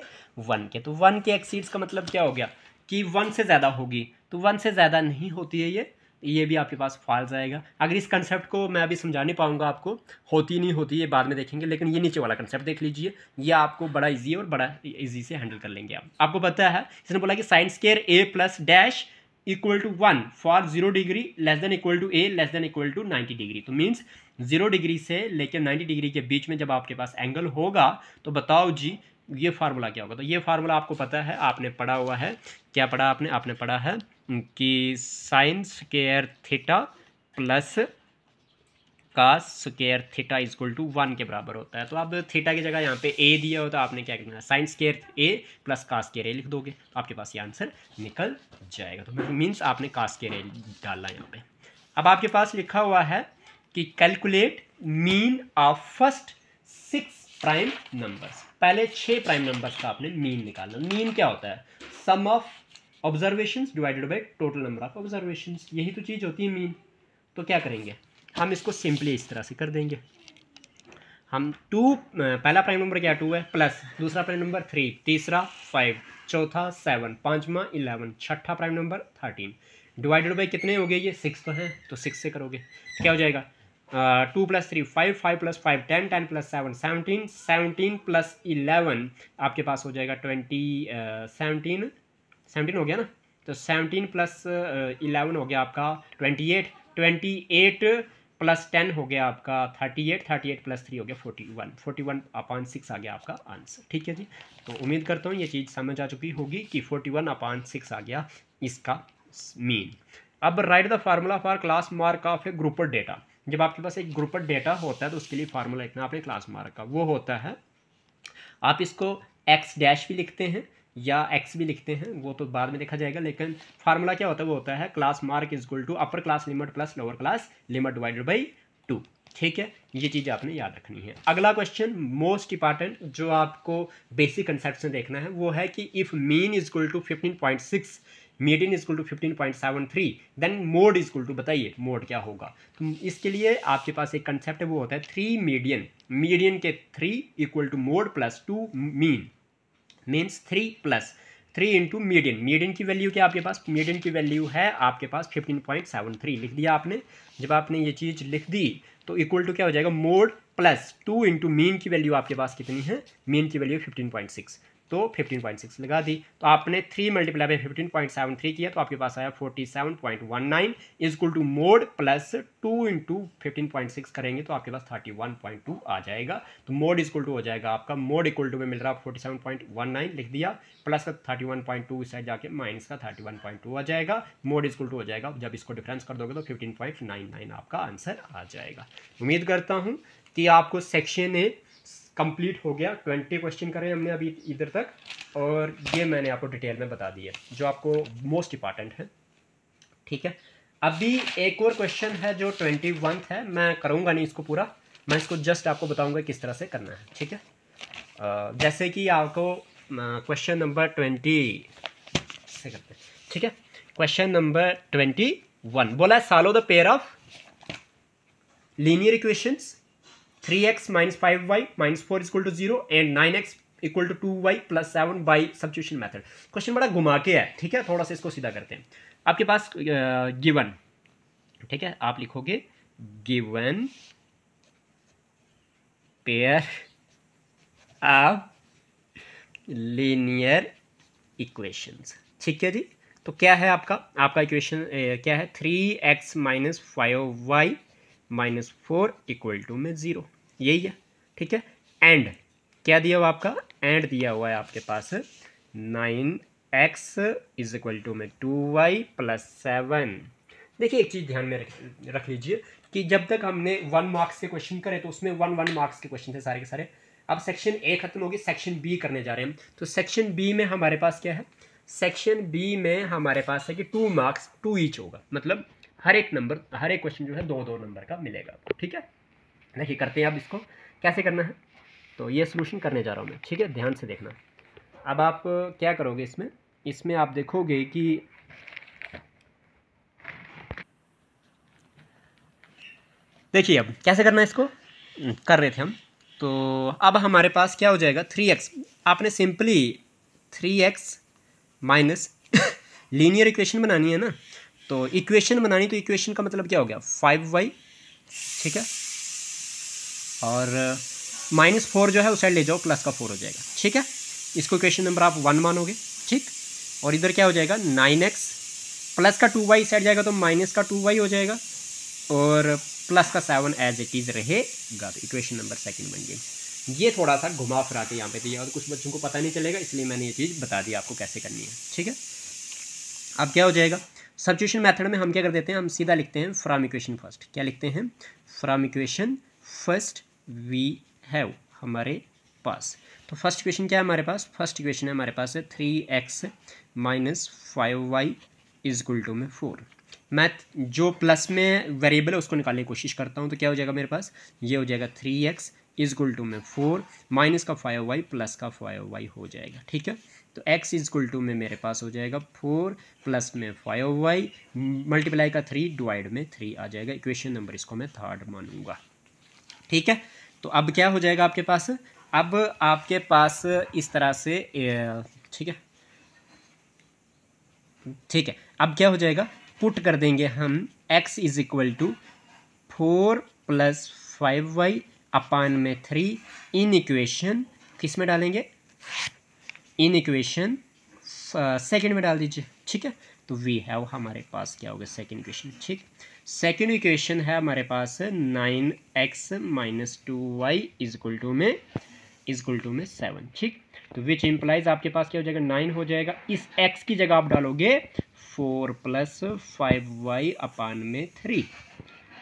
1 के। तो 1 के एक्सीड्स का मतलब क्या हो गया? कि 1 से ज़्यादा होगी, तो 1 से ज़्यादा नहीं होती है ये भी आपके पास फॉल्स आएगा। अगर इस कंसेप्ट को मैं अभी समझा नहीं पाऊंगा आपको, होती नहीं होती ये बाद में देखेंगे, लेकिन ये नीचे वाला कंसेप्ट देख लीजिए, ये आपको बड़ा इजी है और बड़ा इजी से हैंडल कर लेंगे आप। आपको पता है इसने बोला कि sine square a plus dash equal to 1 for 0 degree less than equal to a less than equal to 90 degree. तो मीन्स 0 डिग्री से लेकर 90 डिग्री के बीच में जब आपके पास एंगल होगा तो बताओ जी ये फार्मूला क्या होगा? तो ये फार्मूला आपको पता है, आपने पढ़ा हुआ है। क्या पढ़ा आपने? आपने पढ़ा है कि sine square theta plus cos square theta equal to 1 के बराबर होता है। तो अब थीटा की जगह यहाँ पे a दिया हो तो आपने क्या करना है? Sine square a plus cos square a लिख दोगे, तो आपके पास ये आंसर निकल जाएगा। तो मीन्स आपने कास स्क्वायर a डालना यहाँ पे। अब आपके पास लिखा हुआ है कि calculate mean of first 6 prime numbers. पहले 6 प्राइम नंबर्स का आपने मीन निकालना। मीन क्या होता है? Sum of observations divided by total number of observations, यही तो चीज़ होती है मीन। तो क्या करेंगे हम? इसको सिंपली इस तरह से कर देंगे। हम 2, पहला प्राइम नंबर क्या 2 है, प्लस दूसरा प्राइम नंबर 3, तीसरा 5, चौथा 7, पांचवा 11, छठा प्राइम नंबर 13, डिवाइडेड बाय कितने हो गए? ये 6 तो हैं, तो 6 से करोगे क्या हो जाएगा? 2 + 3 5, 5 + 5 10, 10 + 7 17, 17 + 11 आपके पास हो जाएगा 17 हो गया ना, तो 17 प्लस 11 हो गया आपका 28, 28 प्लस 10 हो गया आपका 38, 38 प्लस 3 हो गया 41, 41/6 आ गया आपका आंसर। ठीक है जी, तो उम्मीद करता हूँ ये चीज़ समझ आ चुकी होगी कि 41/6 आ गया इसका मीन। अब right the formula for class mark of A grouper data. जब आपके पास एक ग्रुपर डेटा होता है तो उसके लिए फार्मूला लिखना आपने क्लास मार्क का, वो होता है, आप इसको एक्स डैश भी लिखते हैं या एक्स भी लिखते हैं, वो तो बाद में देखा जाएगा, लेकिन फार्मूला क्या होता है, वो होता है class mark is equal to upper class limit plus lower class limit divided by 2। ठीक है, ये चीज़ आपने याद रखनी है। अगला क्वेश्चन मोस्ट इंपॉर्टेंट जो आपको बेसिक कंसेप्ट में देखना है वो है कि if mean is equal to 15.6, median is equal to 15.73, then mode is equal to, बताइए मोड क्या होगा। तो इसके लिए आपके पास एक कंसेप्ट है, वो होता है 3 मीडियन, मीडियन के 3 equal to mode plus 2 mean, means 3 plus 3 into median. Median की वैल्यू क्या आपके पास, मीडियन की वैल्यू है आपके पास 15.73, लिख दिया आपने। जब आपने ये चीज़ लिख दी तो इक्वल टू क्या हो जाएगा, मोड प्लस 2 इंटू मीन की वैल्यू आपके पास कितनी है, मीन की वैल्यू 15.6, तो 15.6 लगा दी। तो आपने 3 मल्टीप्लाई बाई 15.73 किया तो आपके पास आया 47.19 is equal to mode plus 2 into 15.6 करेंगे तो आपके पास 31.2 आ जाएगा। तो मोड इज इक्वल टू हो जाएगा आपका, मोड इक्वल टू में मिल रहा है 47.19 लिख दिया, प्लस का 31.2 इस साइड जाके माइनस का 31.2 आ जाएगा, मोड इज इक्वल टू हो जाएगा, जब इसको डिफरेंस कर दोगे तो 15.99 आपका आंसर आ जाएगा। उम्मीद करता हूँ कि आपको सेक्शन ए कंप्लीट हो गया। 20 क्वेश्चन करे हमने अभी इधर तक, और ये मैंने आपको डिटेल में बता दिया जो आपको मोस्ट इंपॉर्टेंट है। ठीक है, अभी एक और क्वेश्चन है जो 21 है, मैं करूँगा नहीं इसको पूरा, मैं इसको जस्ट आपको बताऊँगा किस तरह से करना है। ठीक है, जैसे कि आपको क्वेश्चन नंबर 20 से करते हैं। ठीक है, क्वेश्चन नंबर 21 बोला है solve the pair of linear equations 3x minus 5y minus 4 is equal to 0 and 9x equal to 2y plus 7 by substitution method। Question बड़ा घुमा के है। ठीक है, थोड़ा सा इसको सीधा करते हैं। आपके पास गिवन, ठीक है, आप लिखोगे given pair of linear equations. ठीक है जी, तो क्या है आपका इक्वेशन क्या है, 3x minus 5y minus 4 equal to में 0, यही है। ठीक है, एंड क्या दिया हुआ आपका, एंड दिया हुआ है आपके पास 9x इज इक्वल टू में 2y प्लस 7। देखिए एक चीज़ ध्यान में रख लीजिए कि जब तक हमने 1 मार्क्स के क्वेश्चन करे तो उसमें 1 मार्क्स के क्वेश्चन थे सारे के सारे। अब सेक्शन ए खत्म होगी, सेक्शन बी करने जा रहे हैं। तो सेक्शन बी में हमारे पास क्या है, सेक्शन बी में हमारे पास है कि 2 मार्क्स 2 ईच होगा, मतलब हर एक क्वेश्चन जो है 2-2 नंबर का मिलेगा आपको। ठीक है, देखिए करते हैं अब इसको कैसे करना है। तो ये सॉल्यूशन करने जा रहा हूँ मैं। ठीक है, ध्यान से देखना। अब आप क्या करोगे इसमें आप देखोगे कि देखिए अब कैसे करना है इसको, कर रहे थे हम। तो अब हमारे पास क्या हो जाएगा, 3x, आपने simply 3x minus linear equation बनानी है ना, तो इक्वेशन बनानी, तो इक्वेशन का मतलब क्या हो गया 5y। ठीक है, और -4 जो है उस साइड ले जाओ, प्लस का 4 हो जाएगा। ठीक है, इसको इक्वेशन नंबर आप 1 मानोगे। ठीक, और इधर क्या हो जाएगा 9x प्लस का 2y इस साइड जाएगा तो माइनस का 2y हो जाएगा, और प्लस का 7 एज इट इज़ रहेगा। तो इक्वेशन नंबर 2 बन गई। ये थोड़ा सा घुमा फिरा के यहाँ पे दिया और कुछ बच्चों को पता नहीं चलेगा, इसलिए मैंने ये चीज़ बता दी आपको कैसे करनी है। ठीक है, अब क्या हो जाएगा, सब्स्टिट्यूशन मेथड में हम क्या कर देते हैं, हम सीधा लिखते हैं फ्रॉम इक्वेशन फर्स्ट। क्या लिखते हैं, from equation first we have, हमारे पास। तो फर्स्ट इक्वेशन क्या है हमारे पास, फर्स्ट इक्वेशन है हमारे पास है 3x minus 5y is equal to में 4। मैं जो प्लस में वेरिएबल है उसको निकालने की कोशिश करता हूँ, तो क्या हो जाएगा मेरे पास, ये हो जाएगा 3x इज इक्वल टू में 4 माइनस का 5y प्लस का 5y हो जाएगा। ठीक है, तो x इज इक्वल टू में मेरे पास हो जाएगा 4 प्लस में 5y मल्टीप्लाई का 3 डिवाइड में 3 आ जाएगा। इक्वेशन नंबर इसको मैं 3rd मानूंगा। ठीक है, तो अब क्या हो जाएगा आपके पास, अब आपके पास इस तरह से ठीक है, ठीक है, अब क्या हो जाएगा, पुट कर देंगे हम x is equal to 4 plus 5y upon में 3 इन इक्वेशन किस में डालेंगे, इन इक्वेशन सेकंड में डाल दीजिए। ठीक है, तो वी हैव हमारे पास क्या होगा सेकेंड इक्वेशन। ठीक, सेकेंड इक्वेशन है हमारे पास 9x minus 2y equal to में 7। ठीक, तो विच इम्प्लाइज आपके पास क्या हो जाएगा 9 हो जाएगा, इस x की जगह आप डालोगे 4 प्लस 5y अपान में 3,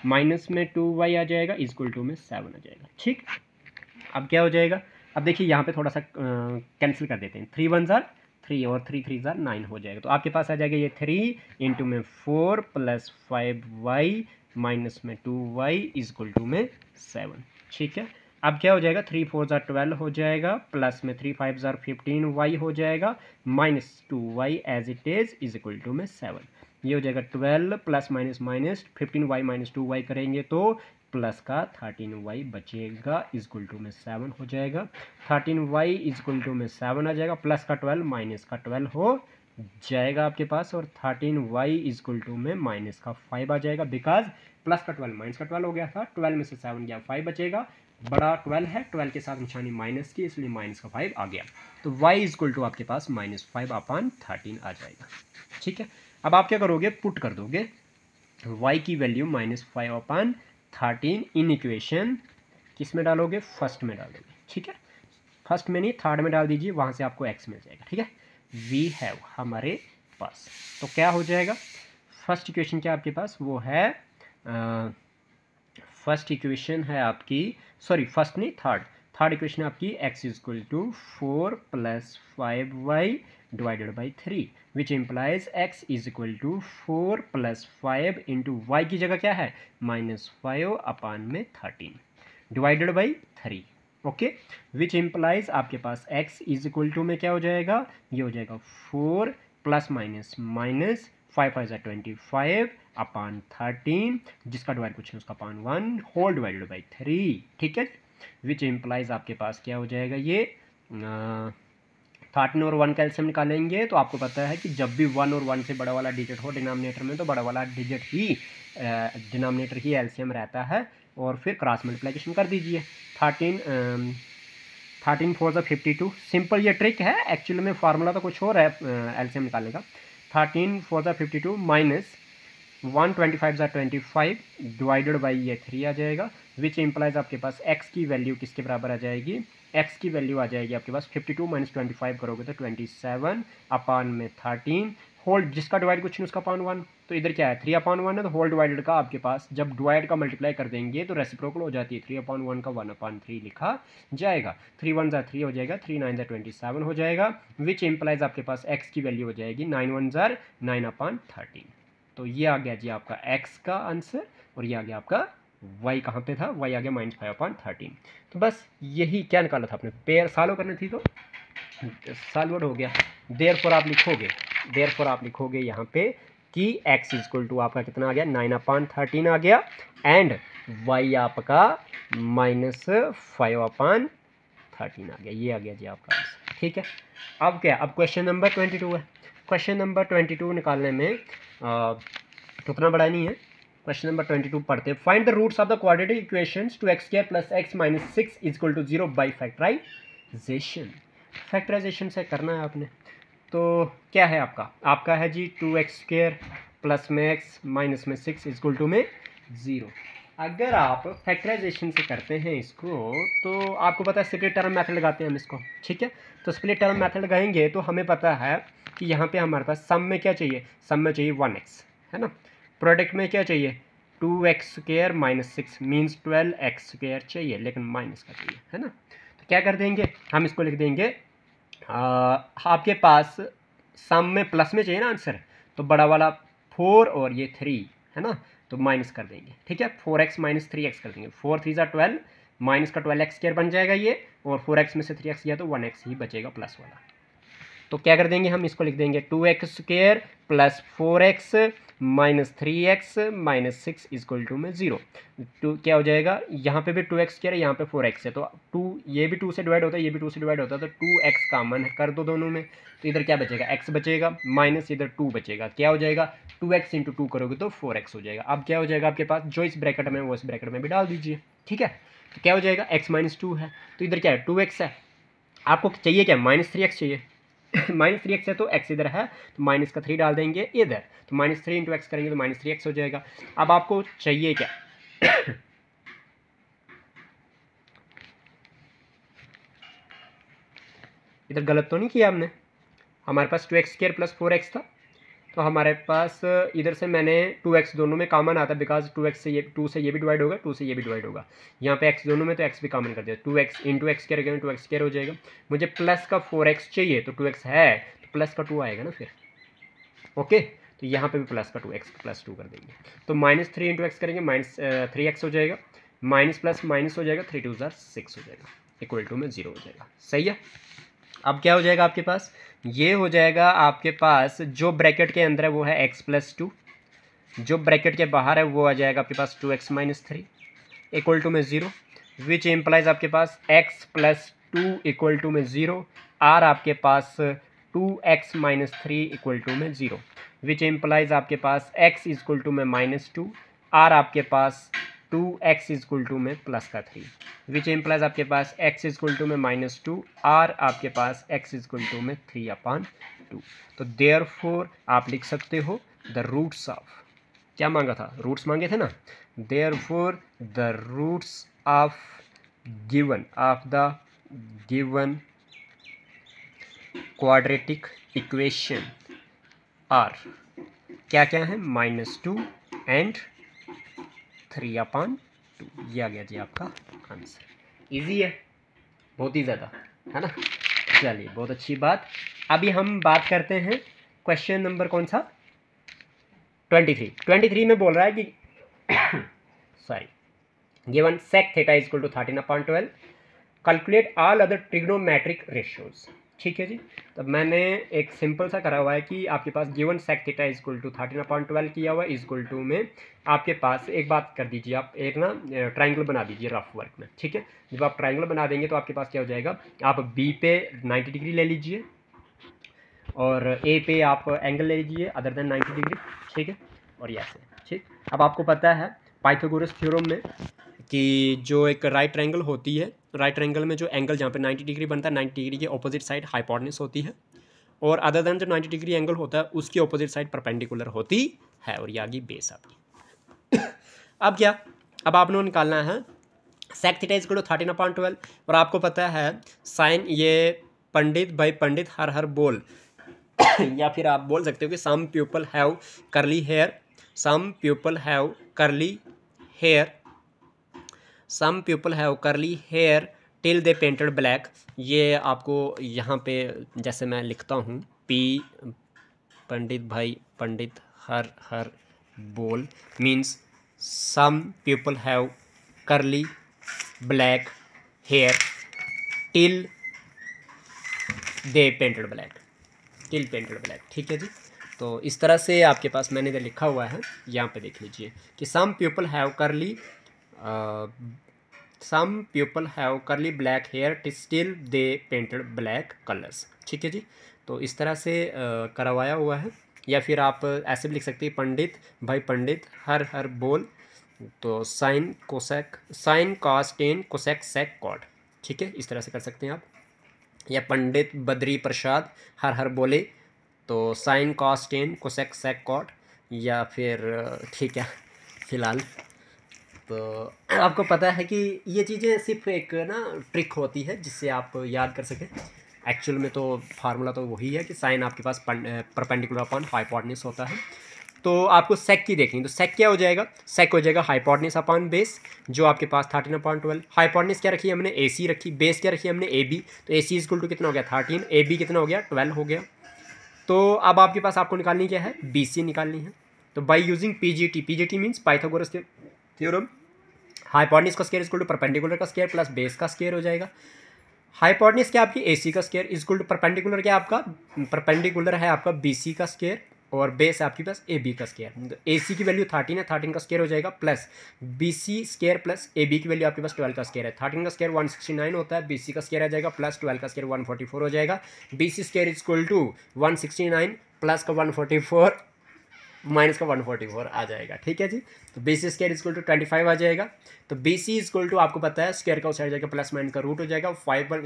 माइनस में 2y आ जाएगा इजक्वल टू में 7 आ जाएगा। ठीक, अब क्या हो जाएगा, अब देखिए यहाँ पे थोड़ा सा कैंसिल कर देते हैं, 3 1 जार 3 और 3 3 जार 9 हो जाएगा। तो आपके पास आ जाएगा ये 3 इंटू में 4 प्लस 5y माइनस में 2y इजक्वल टू में 7। ठीक है, अब क्या हो जाएगा 3 4 जार 12 हो जाएगा, प्लस में 3 5 जार 15y हो जाएगा, minus 2y as it is equal to में 7। ये हो जाएगा 12 plus minus minus 15y minus 2y करेंगे तो प्लस का 13y बचेगा इजक्वल टू में 7 हो जाएगा। 13y इजक्वल टू में 7 आ जाएगा, प्लस का 12 माइनस का 12 हो जाएगा आपके पास, और 13y इजक्वल टू में माइनस का 5 आ जाएगा, बिकॉज प्लस का 12 माइनस का 12 हो गया था, 12 में से 7 गया 5 बचेगा, बड़ा 12 है, 12 के साथ निशानी माइनस की, इसलिए माइनस का 5 आ गया। तो y इजक्वल टू आपके पास -5 अपान 13 आ जाएगा। ठीक है, अब आप क्या करोगे, पुट कर दोगे y की वैल्यू -5 अपान 13 इन इक्वेशन किस में डालोगे, फर्स्ट में डालोगे। ठीक है, फर्स्ट में नहीं थर्ड में डाल दीजिए, वहाँ से आपको x मिल जाएगा। ठीक है, वी हैव हमारे पास, तो क्या हो जाएगा, फर्स्ट इक्वेशन क्या आपके पास वो है, फर्स्ट इक्वेशन है आपकी, सॉरी फर्स्ट नहीं थर्ड इक्वेशन है आपकी x is equal to 4 plus 5y divided by 3 which implies x is equal to 4 plus 5 into y की जगह क्या है -5 अपान में 13 divided by 3। Okay, which implies आपके पास x इज इक्वल टू में क्या हो जाएगा, ये हो जाएगा 4 प्लस माइनस माइनस 5 5 25 अपान 13 जिसका डिवाइड कुछ है उसका अपान 1 होल डिवाइडेड बाई 3। ठीक है, विच इम्प्लाइज आपके पास क्या हो जाएगा, ये 13 और 1 का एलसीएम निकालेंगे तो आपको पता है कि जब भी 1 और 1 से बड़ा वाला डिजिट हो डिनोमिनेटर में तो बड़ा वाला डिजिट ही डिनोमिनेटर ही एलसीएम रहता है, और फिर क्रॉस मल्टीप्लिकेशन कर दीजिए। 13 4 ज़ा 52, सिंपल ये ट्रिक है, एक्चुअली में फार्मूला तो कुछ और है एलसीएम निकालने का। 13 4 ज़ा 52 माइनस 125 ज़ा 25 डिवाइडेड बाई ये 3 आ जाएगा, विच इम्प्लाइज आपके पास x की वैल्यू किसके बराबर आ जाएगी, x की वैल्यू आ जाएगी आपके पास 52 माइनस 25 करोगे तो 27 अपान में 13 होल जिसका डिवाइड कुछ नहीं उसका अपान 1, तो इधर क्या है 3 अपान 1 है, तो होल डिवाइडेड का आपके पास जब डिवाइड का मल्टीप्लाई कर देंगे तो रेसिप्रोकल हो जाती है, 3 अपान 1 का 1 अपान 3 लिखा जाएगा, 3 1 ज़ा 3 हो जाएगा, 3 9 ज़ा 27 हो जाएगा, विच इम्प्लाइज आपके पास x की वैल्यू हो जाएगी 9 1 ज़ा 9 अपान 13। तो ये आ गया जी आपका x का आंसर, और ये आ गया आपका y कहाँ पे था, y आ गया -5 अपान 13। तो बस यही क्या निकाला था आपने, पेयर सॉल्व करनी थी तो सॉल्व हो गया। देयरफॉर आप लिखोगे यहाँ पे कि x इजक्वल टू आपका कितना आ गया 9 अपान 13 आ गया, एंड y आपका -5 अपान 13 आ गया, ये आ गया जी आपका आंसर। ठीक है, अब क्या, अब क्वेश्चन नंबर 22 है। क्वेश्चन नंबर 22 निकालने में उतना बड़ा नहीं है। क्वेश्चन नंबर 22 पढ़ते हैं, find the roots of the quadratic equations 2x² plus x minus 6 equal to 0 by factorization. Factorization से करना है आपने, तो क्या है आपका है जी 2x² प्लस में x माइनस में 6 इजक्वल टू में 0। अगर आप फैक्टराइजेशन से करते हैं इसको तो आपको पता है स्प्लिट टर्म मेथड लगाते हैं हम इसको। ठीक है, तो स्प्लिट टर्म मेथड लगाएंगे तो हमें पता है कि यहाँ पे हमारे पास सम में क्या चाहिए, सम में चाहिए 1x है ना, प्रोडक्ट में क्या चाहिए 2x² माइनस 6 मीन्स 12x² चाहिए, लेकिन माइनस का चाहिए है ना। तो क्या कर देंगे, हम इसको लिख देंगे आपके पास सम में प्लस में चाहिए ना आंसर, तो बड़ा वाला 4 और ये 3 है ना, तो माइनस कर देंगे। ठीक है, 4x माइनस 3x कर देंगे, 4 3 ज़ा 12 माइनस का 12x² बन जाएगा ये, और 4x में से 3x गया तो 1x ही बचेगा प्लस वाला। तो क्या कर देंगे, हम इसको लिख देंगे 2x² plus 4x minus 3x minus 6 equal to में 0। टू क्या हो जाएगा, यहाँ पे भी 2x² है, यहाँ पे 4x है, तो 2 ये भी 2 से डिवाइड होता है, ये भी 2 से डिवाइड होता है, तो 2x कॉमन कर दो दोनों में, तो इधर क्या बचेगा x बचेगा, माइनस इधर 2 बचेगा, क्या हो जाएगा 2x इंटू 2 करोगे तो 4x हो जाएगा। अब क्या हो जाएगा आपके पास, जो इस ब्रैकेट में वो इस ब्रैकेट में भी डाल दीजिए। ठीक है, तो क्या हो जाएगा x माइनस 2 है, तो इधर क्या है 2x है, आपको चाहिए क्या -3x चाहिए, -3x है तो x इधर है तो माइनस का 3 डाल देंगे इधर, तो -3 इंटू एक्स करेंगे तो -3x हो जाएगा। अब आपको चाहिए क्या इधर गलत तो नहीं किया हमने, हमारे पास 2x² + 4x था, तो हमारे पास इधर से मैंने 2x दोनों में कॉमन आता है, बिकॉज 2x से ये 2 से ये भी डिवाइड होगा, 2 से ये भी डिवाइड होगा, यहाँ पे x दोनों में तो x भी कॉमन कर दिया, 2x इंटू एक्स क्या रहेगा, 2x² हो जाएगा। मुझे प्लस का 4x चाहिए तो 2x है तो प्लस का 2 आएगा ना फिर, ओके, तो यहाँ पे भी प्लस का 2x + 2 कर देंगे, तो -3 इंटू एक्स करेंगे -3x हो जाएगा, माइनस प्लस माइनस हो जाएगा, 3 2 6 हो जाएगा, इक्वल टू में 0 हो जाएगा। सही है। अब क्या हो जाएगा आपके पास, ये हो जाएगा आपके पास जो ब्रैकेट के अंदर है वो है x + 2, जो ब्रैकेट के बाहर है वो आ जाएगा आपके पास 2x - 3 इक्वल टू में 0, विच इम्प्लाइज आपके पास x + 2 इक्वल टू में 0, r आपके पास 2x - 3 इक्वल टू में 0, विच इम्प्लाइज आपके पास x इक्वल टू में -2, r आपके पास 2x इक्वल टू में प्लस का 3, विच इम्प्लाइज आपके पास x इक्वल टू में -2, r आपके पास x इक्वल टू में 3/2। तो देयरफॉर आप लिख सकते हो द रूट्स ऑफ, क्या मांगा था, रूट्स मांगे थे ना, therefore the roots of the given quadratic equation are क्या क्या है, -2 एंड 3/2। ये आ गया जी आपका आंसर। इजी है, बहुत ही ज़्यादा, है ना। चलिए बहुत अच्छी बात। अभी हम बात करते हैं क्वेश्चन नंबर कौन सा, 23 में बोल रहा है कि sorry, given sec theta equal to 13/12, calculate all other trigonometric ratios. ठीक है जी, तब मैंने एक सिंपल सा करा हुआ है कि आपके पास given sec theta equal to 13/12 किया हुआ है, इक्वल टू में आपके पास एक बात कर दीजिए, आप एक ना ट्राइंगल बना दीजिए रफ वर्क में। ठीक है, जब आप ट्राइंगल बना देंगे तो आपके पास क्या हो जाएगा, आप बी पे 90 डिग्री ले लीजिए और ए पे आप एंगल ले लीजिए अदर देन 90 डिग्री। ठीक है, और ऐसे। ठीक, अब आपको पता है पाइथागोरस थ्योरम में कि जो एक राइट ट्रायंगल होती है, राइट ट्रायंगल में जो एंगल जहाँ पे 90 डिग्री बनता है, 90 डिग्री के ऑपोजिट साइड हाइपोटेन्यूस होती है, और अदर देन जो 90 डिग्री एंगल होता है उसकी ऑपोजिट साइड परपेंडिकुलर होती है, और ये आ गई बेस आपकी। अब क्या, अब आपने निकालना है sec थीटा इक्वल टू 13/12, और आपको पता है साइन, ये पंडित भाई पंडित हर हर बोल या फिर आप बोल सकते हो कि some people have curly hair, some people have curly hair, some people have curly hair till they painted black. ये आपको यहाँ पे जैसे मैं लिखता हूँ, पी पंडित भाई पंडित हर हर बोल means some people have curly black hair till they painted black, till painted black. ठीक है जी, तो इस तरह से आपके पास मैंने इधर लिखा हुआ है, यहाँ पे देख लीजिए कि some people have curly black hair still they painted black colours. ठीक है जी, तो इस तरह से करवाया हुआ है, या फिर आप ऐसे भी लिख सकते हैं पंडित भाई पंडित हर हर बोल, तो sine cosec sine cos tan cosec sec cot. ठीक है, इस तरह से कर सकते हैं आप, या पंडित बद्री प्रसाद हर हर बोले, तो sine cos tan cosec sec cot, या फिर ठीक है फिलहाल तो आपको पता है कि ये चीज़ें सिर्फ एक ना ट्रिक होती है जिससे आप याद कर सकें। एक्चुअल में तो फार्मूला तो वही है कि साइन आपके पास परपेंडिकुलर अपॉन हाइपोटेन्यूस होता है। तो आपको सेक की देखनी, तो सेक क्या हो जाएगा, सेक हो जाएगा हाइपोटेन्यूस अपॉन बेस, जो आपके पास 13/12। हाइपोटेन्यूस क्या रखी है हमने, AC रखी, बेस क्या रखी है हमने AB, तो AC इक्वल टू कितना हो गया 13, AB कितना हो गया 12 हो गया। तो अब आपके पास आपको निकालनी क्या है, BC निकालनी है। तो by using PGT means Pythagoras theorem, hypotenuse का स्क्वायर इक्वल टू परपेंडिकुलर का स्क्वायर प्लस बेस का स्क्वायर हो जाएगा। हाइपोटेन्यूस क्या आपकी AC का स्क्वायर इक्वल टू परपेंडिकुलर क्या आपका, परपेंडिकुलर है आपका BC का स्क्वायर, और बेस आपके पास AB का स्क्वायर। तो AC की वैल्यू 13 है, 13 का स्क्वायर हो जाएगा plus BC square plus AB की वैल्यू आपके पास 12 का स्क्वायर है। 13 का स्क्वायर 169 होता है, BC का स्क्वायर आ जाएगा प्लस 12 का स्क्वायर 144 हो जाएगा। BC square equal to 169 plus का 144 माइनस का 144 आ जाएगा। ठीक है जी। तो B C square equal to 25 आ जाएगा। तो बी सी इक्वल टू आपको पता है स्क्वायर का उस साइड जाएगा प्लस माइनस का रूट हो जाएगा, 5 पर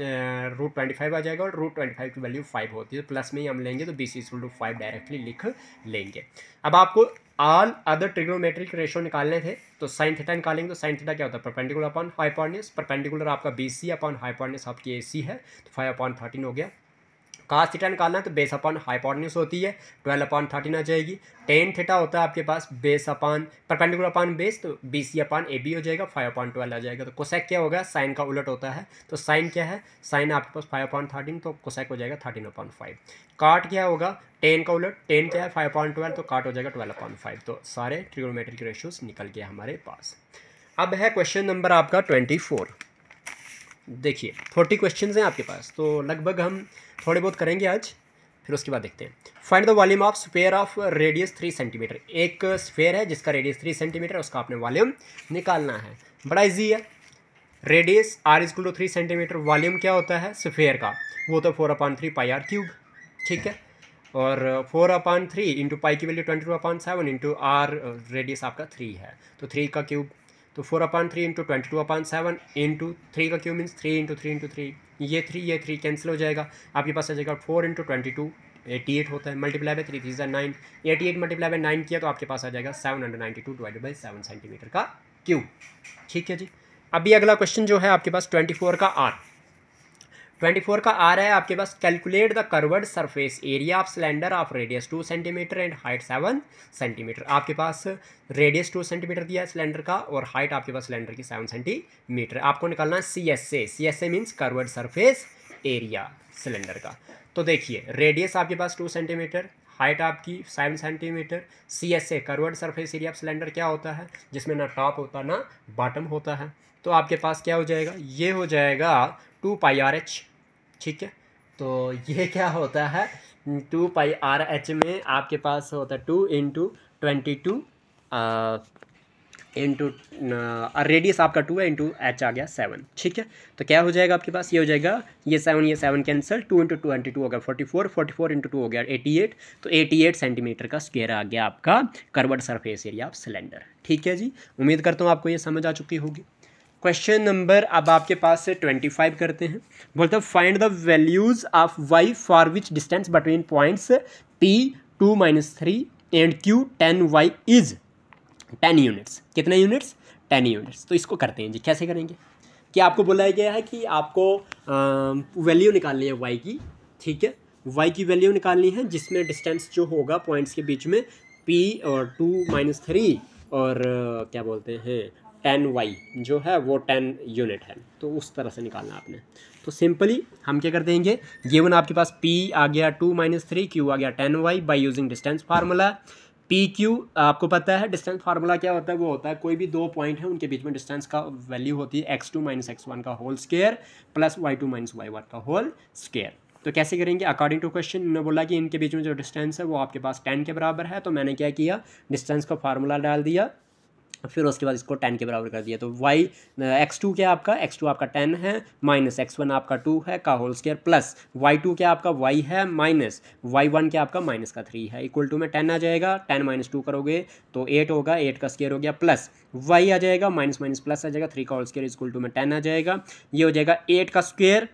रूट 25 आ जाएगा और रूट 25 की वैल्यू 5 होती है, तो प्लस में ही हम लेंगे तो B C equal to 5 directly लिख लेंगे। अब आपको ऑल अदर ट्रिग्नोमेट्रिक रेशियो निकालने थे, तो साइन थीटा निकालेंगे। तो साइन थीटा क्या होता है? Perpendicular upon hypotenuse. परपेंडिकुलर आपका बी सी अपॉन हाइपोटेन्यूज आपकी ए सी है, तो 5/13 हो गया। कास थीटा निकालना है तो बेस अपॉन हाइपोटेन्यूज होती है, 12/13 आ जाएगी। टेन थीटा होता है आपके पास base upon perpendicular upon base, तो B C upon A B हो जाएगा, 5/12 आ जाएगा। तो कोसेक क्या होगा? साइन का उलट होता है, तो साइन क्या है? साइन आपके पास 5/13, तो कोसेक हो जाएगा 13/5। काट क्या होगा? टेन का उलट, टेन क्या है? 5/12, तो काट हो जाएगा 12/5। तो सारे ट्रिग्नोमेट्रिक रेशियोज निकल गए हमारे पास। अब है क्वेश्चन नंबर आपका 24। देखिए 40 क्वेश्चंस हैं आपके पास, तो लगभग हम थोड़े बहुत करेंगे आज, फिर उसके बाद देखते हैं। Find the volume of sphere of radius 3 centimetre. एक स्फेयर है जिसका रेडियस 3 सेंटीमीटर, उसका आपने वॉल्यूम निकालना है। बड़ा इजी है। Radius r equal to 3 centimetre, volume क्या होता है स्फेयर का? वो तो 4/3 पाई आर क्यूब। ठीक है। और 4/3 इंटू पाई की वैल्यू 22/7 इंटू आर, रेडियस आपका 3 है तो 3 का क्यूब, तो 4/3 इंटू 22/7 इंटू 3 का क्यूब मीन्स 3 इंटू 3 इंटू 3, ये 3 कैंसिल हो जाएगा। आपके पास आ जाएगा 4 इंटू 22 88 होता है, मल्टीप्लाई बाय 3 3 9, 88 मल्टीप्लाई बाय 9 किया तो आपके पास आ जाएगा 792 डिवाइडेड बाई 7 सेंटीमीटर का क्यूब। ठीक है जी। अभी अगला क्वेश्चन जो है आपके पास 24 का आर। 24 का आ रहा है आपके पास, calculate the curved surface area of cylinder of radius 2 centimetre and height 7 centimetre. आपके पास रेडियस 2 सेंटीमीटर दिया है सिलेंडर का और हाइट आपके पास सिलेंडर की 7 सेंटीमीटर। आपको निकालना है C S A. C S A means curved surface area cylinder का। तो देखिए रेडियस आपके पास 2 सेंटीमीटर, हाइट आपकी 7 centimetre. C S A curved surface area of cylinder क्या होता है? जिसमें ना टॉप होता ना बॉटम होता है। तो आपके पास क्या हो जाएगा? ये हो जाएगा 2πRH। ठीक है। तो ये क्या होता है? 2πRH में आपके पास होता है 2 इंटू 22 इंटू रेडियस आपका 2 है इंटू एच आ गया 7। ठीक है। तो क्या हो जाएगा आपके पास? ये हो जाएगा ये 7 कैंसिल, 2 इंटू 22 हो गया 44, 44 इंटू 2 हो गया 88, तो 88 सेंटीमीटर का स्क्वायर आ गया आपका कर्वर्ड सरफेस एरिया ऑफ सिलेंडर। ठीक है जी। उम्मीद करता हूँ आपको ये समझ आ चुकी होगी। क्वेश्चन नंबर अब आपके पास से 25 करते हैं। बोलते हैं find the values of y for which distance between points P 2-3 and Q 10y is 10 units. कितने यूनिट्स? 10 यूनिट्स। तो इसको करते हैं जी। कैसे करेंगे कि आपको बोला गया है कि आपको वैल्यू निकालनी है y की। ठीक है। y की वैल्यू निकालनी है जिसमें डिस्टेंस जो होगा पॉइंट्स के बीच में P और 2-3 और क्या बोलते हैं 10y जो है वो 10 यूनिट है, तो उस तरह से निकालना आपने। तो सिंपली हम क्या कर देंगे, गिवन आपके पास p आ गया 2-3, q आ गया 10y by using distance formula. P Q आपको पता है डिस्टेंस फार्मूला क्या होता है? वो होता है कोई भी दो पॉइंट है उनके बीच में डिस्टेंस का वैल्यू होती है x2 - x1 का whole square plus y2 - y1 का होल स्क्वायर। तो कैसे करेंगे? अकॉर्डिंग टू क्वेश्चन ने बोला कि इनके बीच में जो डिस्टेंस है वो आपके पास 10 के बराबर है, तो मैंने क्या किया डिस्टेंस का फार्मूला डाल दिया, फिर उसके बाद इसको 10 के बराबर कर दिया। तो x2 क्या आपका? x2 आपका 10 है माइनस x1 आपका 2 है का होल स्क्वायर प्लस y2 क्या आपका y है माइनस y1 क्या आपका माइनस का 3 है, इक्वल टू में 10 आ जाएगा। 10 - 2 करोगे तो 8 होगा, 8 का स्क्वायर हो गया प्लस y आ जाएगा माइनस माइनस प्लस आ जाएगा, 3 का होल स्क्वायर इक्वल टू में 10 आ जाएगा। ये हो जाएगा 8 का स्क्वायर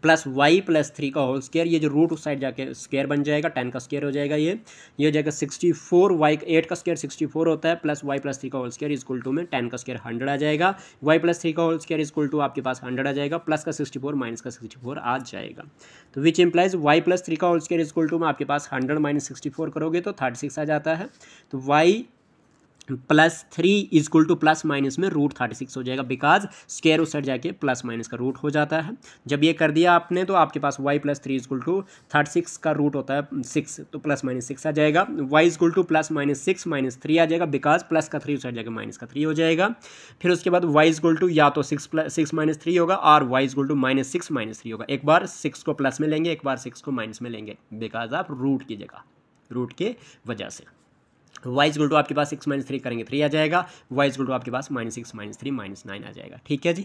प्लस y प्लस 3 का होल स्क्वायर, ये जो रूट उस साइड जाके स्क्वायर बन जाएगा, 10 का स्क्वायर हो जाएगा। ये हो जाएगा 64, y 8 का स्क्वायर 64 होता है प्लस y प्लस 3 का होल स्क्वायर इक्वल टू में 10 का स्क्वायर 100 आ जाएगा, y प्लस 3 का होल स्क्वायर इक्वल टू आपके पास 100 आ जाएगा, प्लस का 64 माइनस का 64 आ जाएगा। तो विच इम्प्लाइज y प्लस 3 का होल स्क्वायर इक्वल टू में आपके पास 100 - 64 करोगे तो 36 आ जाता है। तो y plus 3 equal two plus minus में रूट 36 हो जाएगा, बिकॉज स्क्वायर उस साइड जाके प्लस माइनस का रूट हो जाता है। जब ये कर दिया आपने तो आपके पास y प्लस 3 इक्वल टू 36 का रूट होता है 6, तो प्लस माइनस 6 आ जाएगा। y equal two plus minus 6 minus 3 आ जाएगा, बिकॉज प्लस का 3 उस साइड जाके माइनस का 3 हो जाएगा। फिर उसके बाद y इक्वल टू या तो 6 माइनस 3 होगा और y equal to minus 6 minus 3 होगा। एक बार 6 को प्लस में लेंगे, एक बार 6 को माइनस में लेंगे, बिकॉज आप रूट की जगह, रूट के वजह से। y इक्वल टू आपके पास 6 - 3 करेंगे 3 आ जाएगा, y इक्वल टू आपके पास -6 - 3 -9 आ जाएगा। ठीक है जी।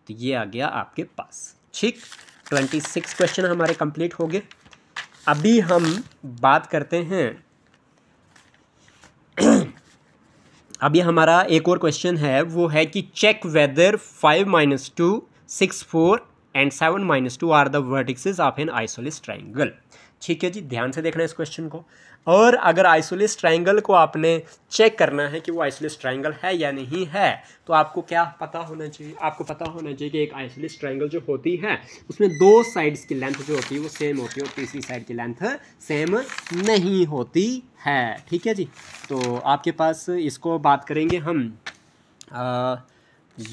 तो ये आ गया आपके पास। ठीक, 26 क्वेश्चन हमारे कंप्लीट हो गए। अभी हम बात करते हैं अब ये हमारा एक और क्वेश्चन है, वो है कि check whether 5 - 2 6 4 and 7 - 2 are the vertices of an isosceles triangle. ठीक है जी, ध्यान से देखना इस क्वेश्चन को। और अगर आइसोलेस ट्राइंगल को आपने चेक करना है कि वो आइसोलेस ट्राइंगल है या नहीं है, तो आपको क्या पता होना चाहिए? आपको पता होना चाहिए कि एक आइसोलेस ट्राइंगल जो होती है उसमें दो साइड्स की लेंथ जो होती है वो सेम होती है और तीसरी साइड की लेंथ सेम नहीं होती है। ठीक है जी, तो आपके पास इसको बात करेंगे हम।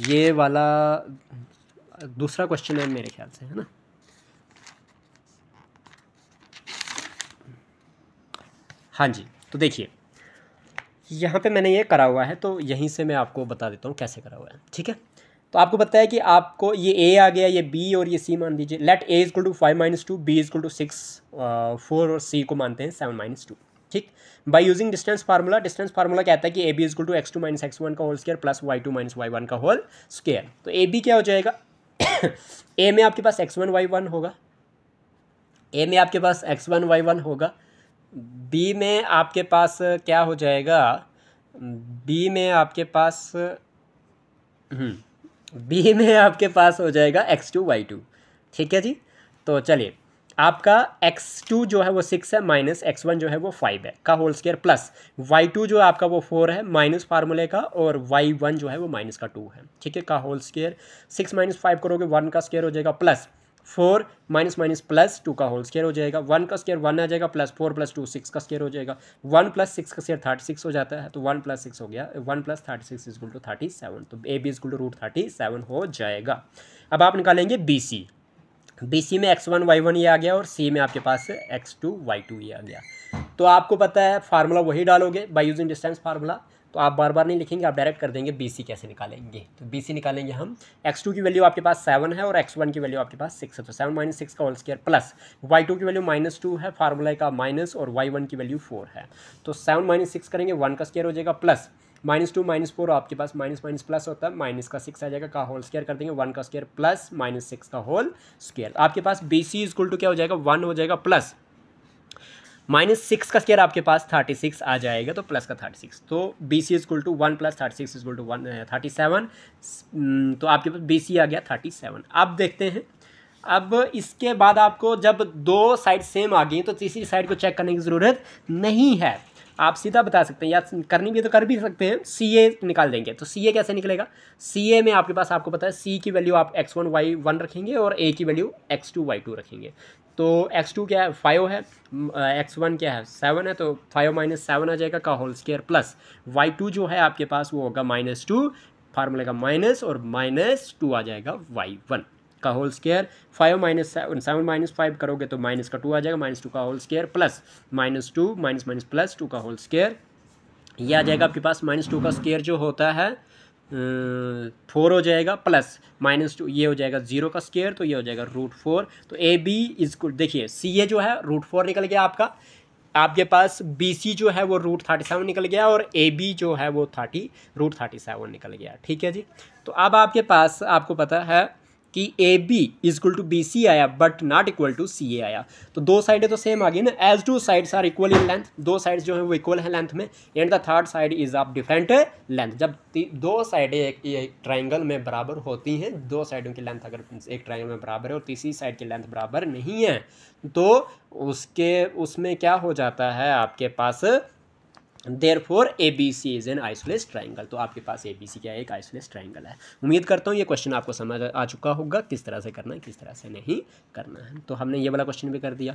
ये वाला दूसरा क्वेश्चन है मेरे ख्याल से, है ना? हाँ जी, तो देखिए यहाँ पे मैंने ये करा हुआ है, तो यहीं से मैं आपको बता देता हूँ कैसे करा हुआ है। ठीक है, तो आपको पता है कि आपको ये ए आ गया, ये बी और ये सी मान दीजिए। Let A equal to 5 - 2, B equal to 6 4 और सी को मानते हैं 7 - 2। ठीक, by using distance formula, distance formula कहता है कि A B equal to x2 - x1 का whole square plus y2 - y1 का होल स्क्वायर। तो ए बी क्या हो जाएगा? ए में आपके पास x1 y1 होगा, ए में आपके पास x1 y1 होगा, बी में आपके पास क्या हो जाएगा? बी में आपके पास बी में आपके पास हो जाएगा x2 y2। ठीक है जी, तो चलिए आपका x2 जो है वो 6 है, माइनस x1 जो है वो 5 है का होल स्क्वायर प्लस y2 जो है आपका वो 4 है माइनस फार्मूले का, और y1 जो है वो माइनस का 2 है। ठीक है, का होल स्क्वायर 6 - 5 करोगे 1 का स्क्वायर हो जाएगा, प्लस 4 माइनस माइनस प्लस 2 का होल स्क्वायर हो जाएगा, 1 का स्क्वायर 1 आ जाएगा, प्लस 4 + 2 6 का स्क्वायर हो जाएगा, 1 + 6 का स्क्वायर 36 हो जाता है, तो 1 + 6 हो गया, 1 + 36 = 37। तो ए बी = √37 हो जाएगा। अब आप निकालेंगे बी सी। बी सी में x1 y1 ये आ गया और सी में आपके पास x2 y2 ये आ गया। तो आपको पता है फार्मूला वही डालोगे बाय यूजिंग डिस्टेंस फार्मूला, तो आप बार बार नहीं लिखेंगे, आप डायरेक्ट कर देंगे। बी सी कैसे निकालेंगे? तो बी सी निकालेंगे हम, x2 की वैल्यू आपके पास 7 है और x1 की वैल्यू आपके पास 6 है, तो 7 - 6 का होल स्क्वायर प्लस y2 की वैल्यू -2 है, फार्मूला का माइनस, और y1 की वैल्यू 4 है, तो 7 - 6 करेंगे 1 का स्क्वायर हो जाएगा, प्लस -2 - 4 आपके पास माइनस माइनस प्लस होता है, माइनस का 6 आ जाएगा, का होल स्क्वायर कर देंगे 1 का स्क्वायर प्लस -6 का होल स्क्वायर। आपके पास बी सी इक्वल टू क्या हो जाएगा? 1 हो जाएगा, प्लस -6 का स्क्वायर आपके पास 36 आ जाएगा, तो प्लस का 36, तो बी सी इक्वल टू 1 + 36 = 37। तो आपके पास बी सी आ गया 37। अब देखते हैं, अब इसके बाद आपको जब दो साइड सेम आ गई तो तीसरी साइड को चेक करने की ज़रूरत नहीं है, आप सीधा बता सकते हैं, या करनी भी तो कर भी सकते हैं, सी ए निकाल देंगे। तो सी ए कैसे निकलेगा? सी ए में आपके पास आपको पता है सी की वैल्यू आप x1 y1 रखेंगे और ए की वैल्यू x2 y2 रखेंगे। तो x2 क्या है? 5 है, x1 क्या है? 7 है, तो 5 - 7 आ जाएगा, का होल स्क्वायर प्लस y2 जो है आपके पास वो होगा -2, फार्मूले का माइनस, और -2 आ जाएगा y1 का होल स्क्वायर। 5 - 7 7 - 5 करोगे तो माइनस का 2 आ जाएगा, -2 का whole square plus -2 minus minus plus 2 का होल स्क्वायर, ये आ जाएगा आपके पास -2 का स्क्वायर जो होता है 4 हो जाएगा, प्लस -2 ये हो जाएगा 0 का स्क्वायर, तो ये हो जाएगा √4। तो ए बी इक्वल, देखिए सी ए जो है √4 निकल गया आपका, आपके पास बी सी जो है वो √37 निकल गया, और ए बी जो है वो √37 निकल गया। ठीक है जी, तो अब आपके पास आपको पता है कि A B equal to B C आया, but not equal to C A आया, तो दो साइडें तो सेम आ गई ना, as two sides are equal in length, दो साइड्स जो है वो इक्वल है लेंथ में, and the third side is of different length. जब दो साइडें एक ट्राइंगल में बराबर होती हैं, दो साइडों की लेंथ अगर एक ट्राइंगल में बराबर है और तीसरी साइड की लेंथ बराबर नहीं है, तो उसमें क्या हो जाता है आपके पास, therefore A B C is an isosceles triangle. तो आपके पास ए बी सी क्या है? एक आइसोलेस ट्राइंगल है। उम्मीद करता हूँ ये क्वेश्चन आपको समझ आ चुका होगा, किस तरह से करना है किस तरह से नहीं करना है। तो हमने ये वाला क्वेश्चन भी कर दिया,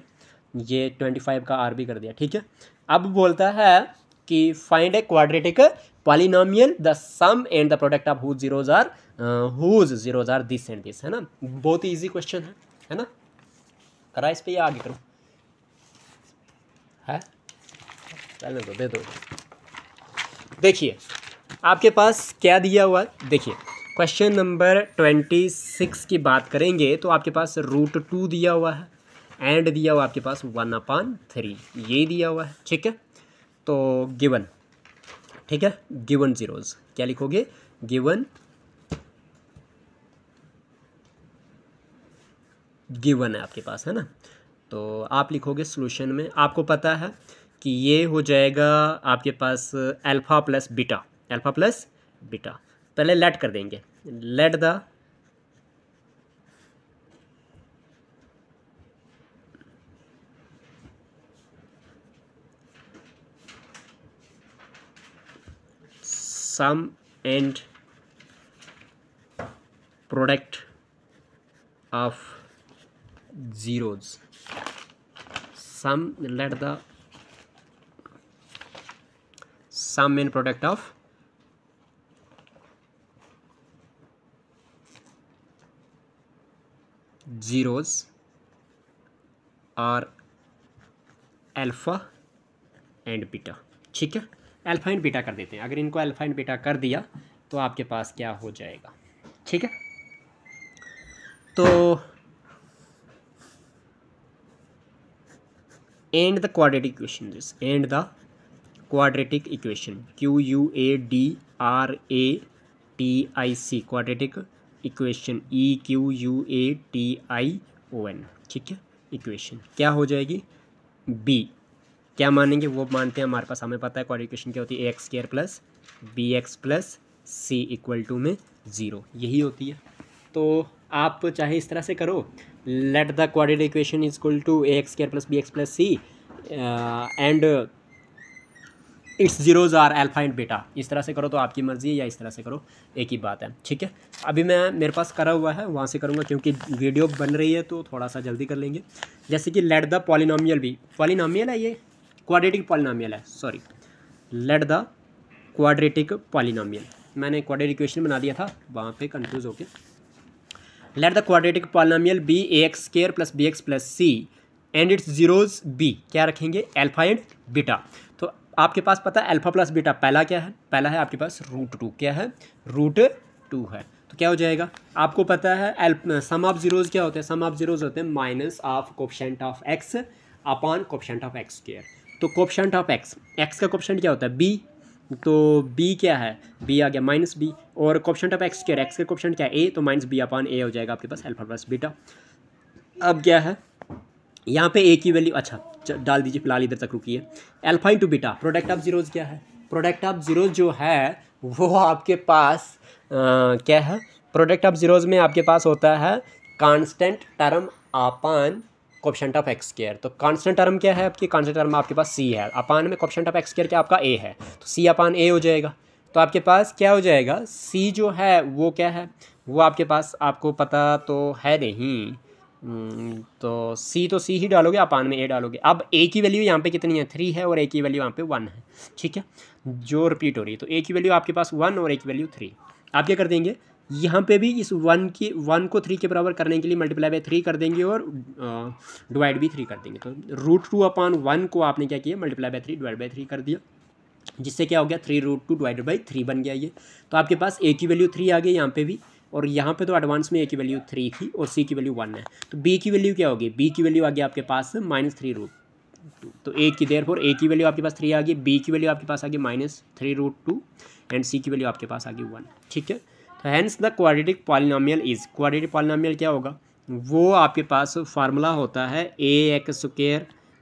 ये 25 का आर भी कर दिया। ठीक है, अब बोलता है कि find a quadratic polynomial the sum and the product of whose zeroes are this and this, है ना? बहुत ही ईजी क्वेश्चन है ना? करा इस पे या आगे करूँ? है पहले तो दे दो। देखिए आपके पास क्या दिया हुआ है, देखिए क्वेश्चन नंबर 26 की बात करेंगे तो आपके पास √2 दिया हुआ है, एंड दिया हुआ आपके पास 1/3, ये दिया हुआ है। ठीक है, तो गिवन, ठीक है, गिवन जीरोज क्या लिखोगे? गिवन है आपके पास, है ना? तो आप लिखोगे सॉल्यूशन में, आपको पता है कि ये हो जाएगा आपके पास alpha plus beta, alpha plus beta. पहले लेट कर देंगे, let the sum and product of zeros, let the sum and product of zeros are alpha and beta. ठीक है, अल्फ़ा एंड बीटा कर देते हैं। अगर इनको अल्फ़ा एंड बीटा कर दिया तो आपके पास क्या हो जाएगा। ठीक है, तो and the quadratic equation, this and the quadratic equation, QUADRATIC quadratic equation, EQUATION। ठीक है, इक्वेशन क्या हो जाएगी, बी क्या मानेंगे, वो मानते हैं हमारे पास, हमें पता है क्वाड्रेटिक इक्वेशन क्या होती है, AX² plus BX plus C equal to में 0, यही होती है। तो आप चाहे इस तरह से करो, let the quadratic equation is equal to AX² plus BX plus C and its zeroes are alpha and beta, इस तरह से करो तो आपकी मर्जी है, या इस तरह से करो, एक ही बात है। ठीक है, अभी मैं मेरे पास करा हुआ है, वहाँ से करूँगा क्योंकि वीडियो बन रही है तो थोड़ा सा जल्दी कर लेंगे। जैसे कि लेट द पॉलिनोमियल भी, पॉलिनोमियल है ये, क्वाड्रेटिक पॉलिनोमियल है, sorry, let the quadratic polynomial, मैंने क्वाड्रेटिक इक्वेशन बना दिया था वहाँ पे कंफ्यूज होके। Let the quadratic polynomial be AX² plus BX plus C and its zeroes be, क्या रखेंगे, अल्फा एंड बीटा। तो आपके पास पता है अल्फा प्लस बीटा, पहला क्या है, पहला है आपके पास √2, क्या है, √2 है। तो क्या हो जाएगा, आपको पता है सम ऑफ जीरोज क्या होते हैं, सम ऑफ जीरोज होते हैं minus of coefficient of x upon coefficient of x²। तो कोफिशिएंट ऑफ x का कोफिशिएंट क्या होता है, b, तो b क्या है, b आ गया माइनस b, और कोफिशिएंट ऑफ x² x का कोफिशिएंट क्या है, a, तो माइनस b अपॉन a हो जाएगा आपके पास अल्फा प्लस बीटा। अब क्या है यहाँ पे a की वैल्यू, अच्छा डाल दीजिए, फिलहाल इधर तक रुकी है। Alpha into beta, product of zeros क्या है, प्रोडक्ट ऑफ जीरोज जो है वो आपके पास क्या है, प्रोडक्ट ऑफ जीरोज में आपके पास होता है constant term upon coefficient of x²। तो कांस्टेंट टर्म क्या है आपकी, कांस्टेंट टर्म आपके पास c है, अपॉन में कोफिशिएंट ऑफ x² क्या आपका a है, तो c अपॉन a हो जाएगा। तो आपके पास क्या हो जाएगा, c जो है वो क्या है, वो आपके पास आपको पता तो है नहीं, तो C ही डालोगे, अपान में a डालोगे। अब a की वैल्यू यहाँ पे कितनी है, 3 है, और a की वैल्यू यहाँ पे 1 है। ठीक है, जो रिपीट हो रही है, तो a की वैल्यू आपके पास 1 और a की वैल्यू 3। आप क्या कर देंगे, यहाँ पे भी इस 1 को 3 के बराबर करने के लिए मल्टीप्लाई बाय 3 कर देंगे और डिवाइड भी 3 कर देंगे। तो √2 अपॉन 1 को आपने क्या किया, मल्टीप्लाई बाय 3 डिवाइड बाय 3 कर दिया, जिससे क्या हो गया, 3√2 डिवाइडेड बाई 3 बन गया ये। तो आपके पास a की वैल्यू 3 आ गई यहाँ पे भी, और यहाँ पे तो एडवांस में a की वैल्यू 3 थी और c की वैल्यू 1 है। तो b की वैल्यू क्या होगी, b की वैल्यू आ गई आपके पास -3√2। तो a की देयरफॉर a की वैल्यू आपके पास 3 आ गई, b की वैल्यू आपके पास आ गई -3√2 एंड c की वैल्यू आपके पास आ गई 1। ठीक है, तो hence the quadratic polynomial is, quadratic polynomial क्या होगा, वो आपके पास फार्मूला होता है ax²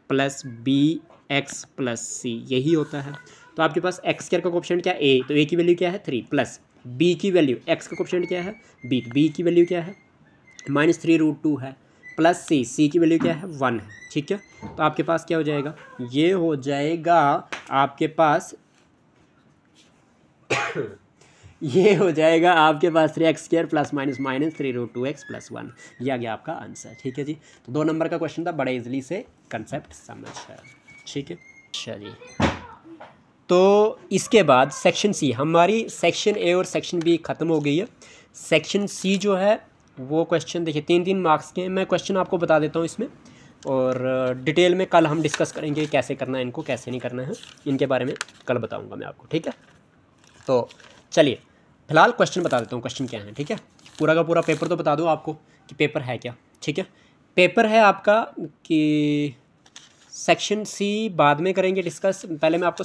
plus bx plus c, यही होता है। तो आपके पास x² का कोफिशिएंट क्या है, a, तो a की वैल्यू क्या है 3, प्लस b की वैल्यू, x का कोफिशिएंट क्या है b, तो b की वैल्यू क्या है -3√2 है, प्लस c की वैल्यू क्या है 1 है। ठीक है, तो आपके पास क्या हो जाएगा, ये हो जाएगा आपके पास ये हो जाएगा आपके पास 3x² प्लस -3√2x प्लस 1, ये आ गया आपका आंसर। ठीक है जी, तो 2 नंबर का क्वेश्चन था, बड़े इजली से कंसेप्ट समझ है। ठीक है, चलिए, तो इसके बाद सेक्शन सी, हमारी सेक्शन ए और सेक्शन बी ख़त्म हो गई है। सेक्शन सी जो है वो क्वेश्चन देखिए 3-3 मार्क्स के हैं। मैं क्वेश्चन आपको बता देता हूँ इसमें, और डिटेल में कल हम डिस्कस करेंगे कैसे करना है इनको, कैसे नहीं करना है, इनके बारे में कल बताऊँगा मैं आपको। ठीक है, तो चलिए फिलहाल क्वेश्चन बता देता हूँ, क्वेश्चन क्या है। ठीक है, पूरा का पूरा पेपर तो बता दो आपको कि पेपर है क्या। ठीक है, पेपर है आपका कि सेक्शन सी बाद में करेंगे डिस्कस, पहले मैं आपको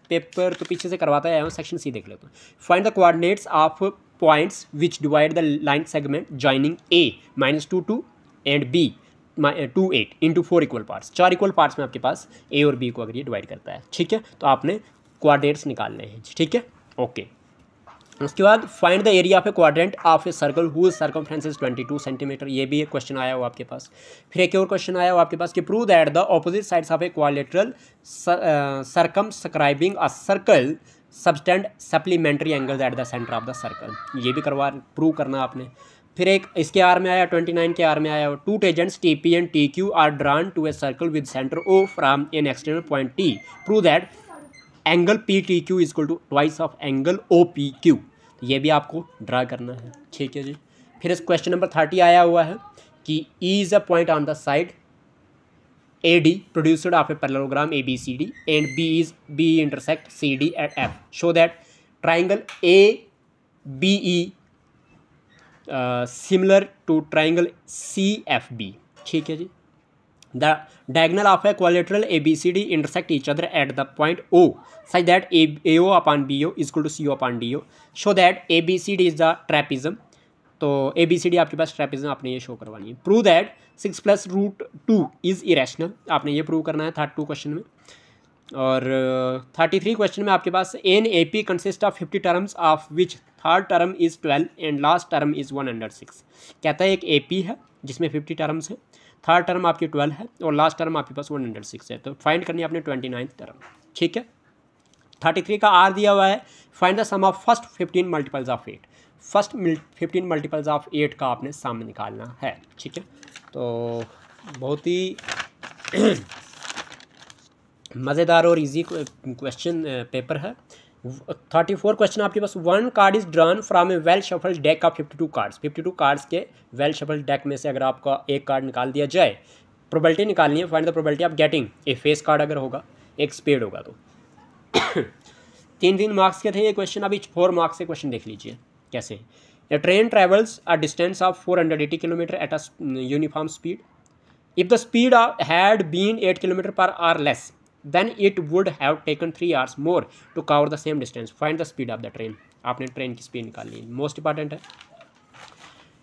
पेपर तो पीछे से करवाता आया हूँ, सेक्शन सी देख लेता हूँ। Find the coordinates of points which divide the line segment joining a -2 and b 2 8 into 4 equal parts. 4 equal parts में आपके पास a और b को अगर ये डिवाइड करता है। ठीक है, तो आपने कोऑर्डिनेट्स निकालने हैं। ठीक है, ओके। उसके बाद find the area of a quadrant of a circle whose circumference is 22 centimetre. ये भी एक क्वेश्चन आया हो आपके पास। फिर एक और क्वेश्चन आया हो आपके पास कि prove that the opposite sides of a quadrilateral circumscribing a circle subtend supplementary angles at the centre of the circle. ये भी प्रूव करना आपने। फिर एक इसके आर में आया 29 के आर में आया two tangents T P and T Q are drawn to a circle with centre O from an external point T. Prove that angle P T Q is equal to twice of angle O P Q. ये भी आपको draw करना है, ठीक है जी। फिर इस question number 30 आया हुआ है कि E is a point on the side A D produced of a parallelogram A B C D and B intersect C D at F. Show that triangle A B E similar to triangle C F B, ठीक है जी। The diagonal of a quadrilateral ABCD intersect each other at the point O such that AO upon BO is equal to CO upon DO. Show that ABCD is the trapezium. तो ABCD आपके पास trapezium आपने ये show करवानी है। Prove that 6 + √2 is irrational. आपने ये prove करना है 32 क्वेश्चन में। और 33 क्वेश्चन में आपके पास an A P consist of 50 terms of which third term is 12 and last term is 106। कहता है एक ए पी है जिसमें 50 टर्म्स है, थर्ड टर्म आपकी 12 है और लास्ट टर्म आपके पास 106 है। तो फाइंड करनी है आपने 29th टर्म, ठीक है। 33 का आर दिया हुआ है find the sum of first 15 multiples of 8। First 15 multiples of 8 का आपने सामने निकालना है, ठीक है। तो बहुत ही मज़ेदार और इजी क्वेश्चन पेपर है। 34 क्वेश्चन आपके पास one card is drawn from a well shuffle deck of 52 cards. 52 cards के वेल शफल डेक में से अगर आपका एक कार्ड निकाल दिया जाए, प्रोबेबिलिटी निकालनी है, find the probability of getting a face card अगर होगा, एक स्पेड होगा तो। 3 मार्क्स के थे ये क्वेश्चन। अभी 4 मार्क्स से क्वेश्चन देख लीजिए कैसे। A train travels a distance of 480 kilometre at a uniform speed. If the speed had been 8 kilometre per hour less then it would have taken 3 hours more to cover the same distance. Find the speed of the train. आपने train की speed निकालनी है, most important है।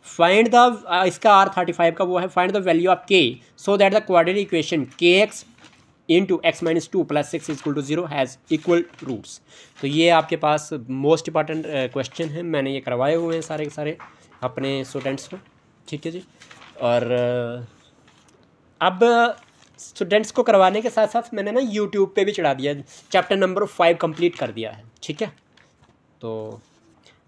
Find the इसका R35 का वो है find the value of k so that the quadratic equation kx into x - 2 + 6 is equal to 0 has equal roots. तो ये आपके पास मोस्ट इंपॉर्टेंट क्वेश्चन है। मैंने ये करवाए हुए हैं सारे के सारे अपने स्टूडेंट्स को, ठीक है जी। और अब स्टूडेंट्स को करवाने के साथ साथ मैंने ना यूट्यूब पे भी चढ़ा दिया, चैप्टर नंबर 5 कंप्लीट कर दिया है, ठीक है। तो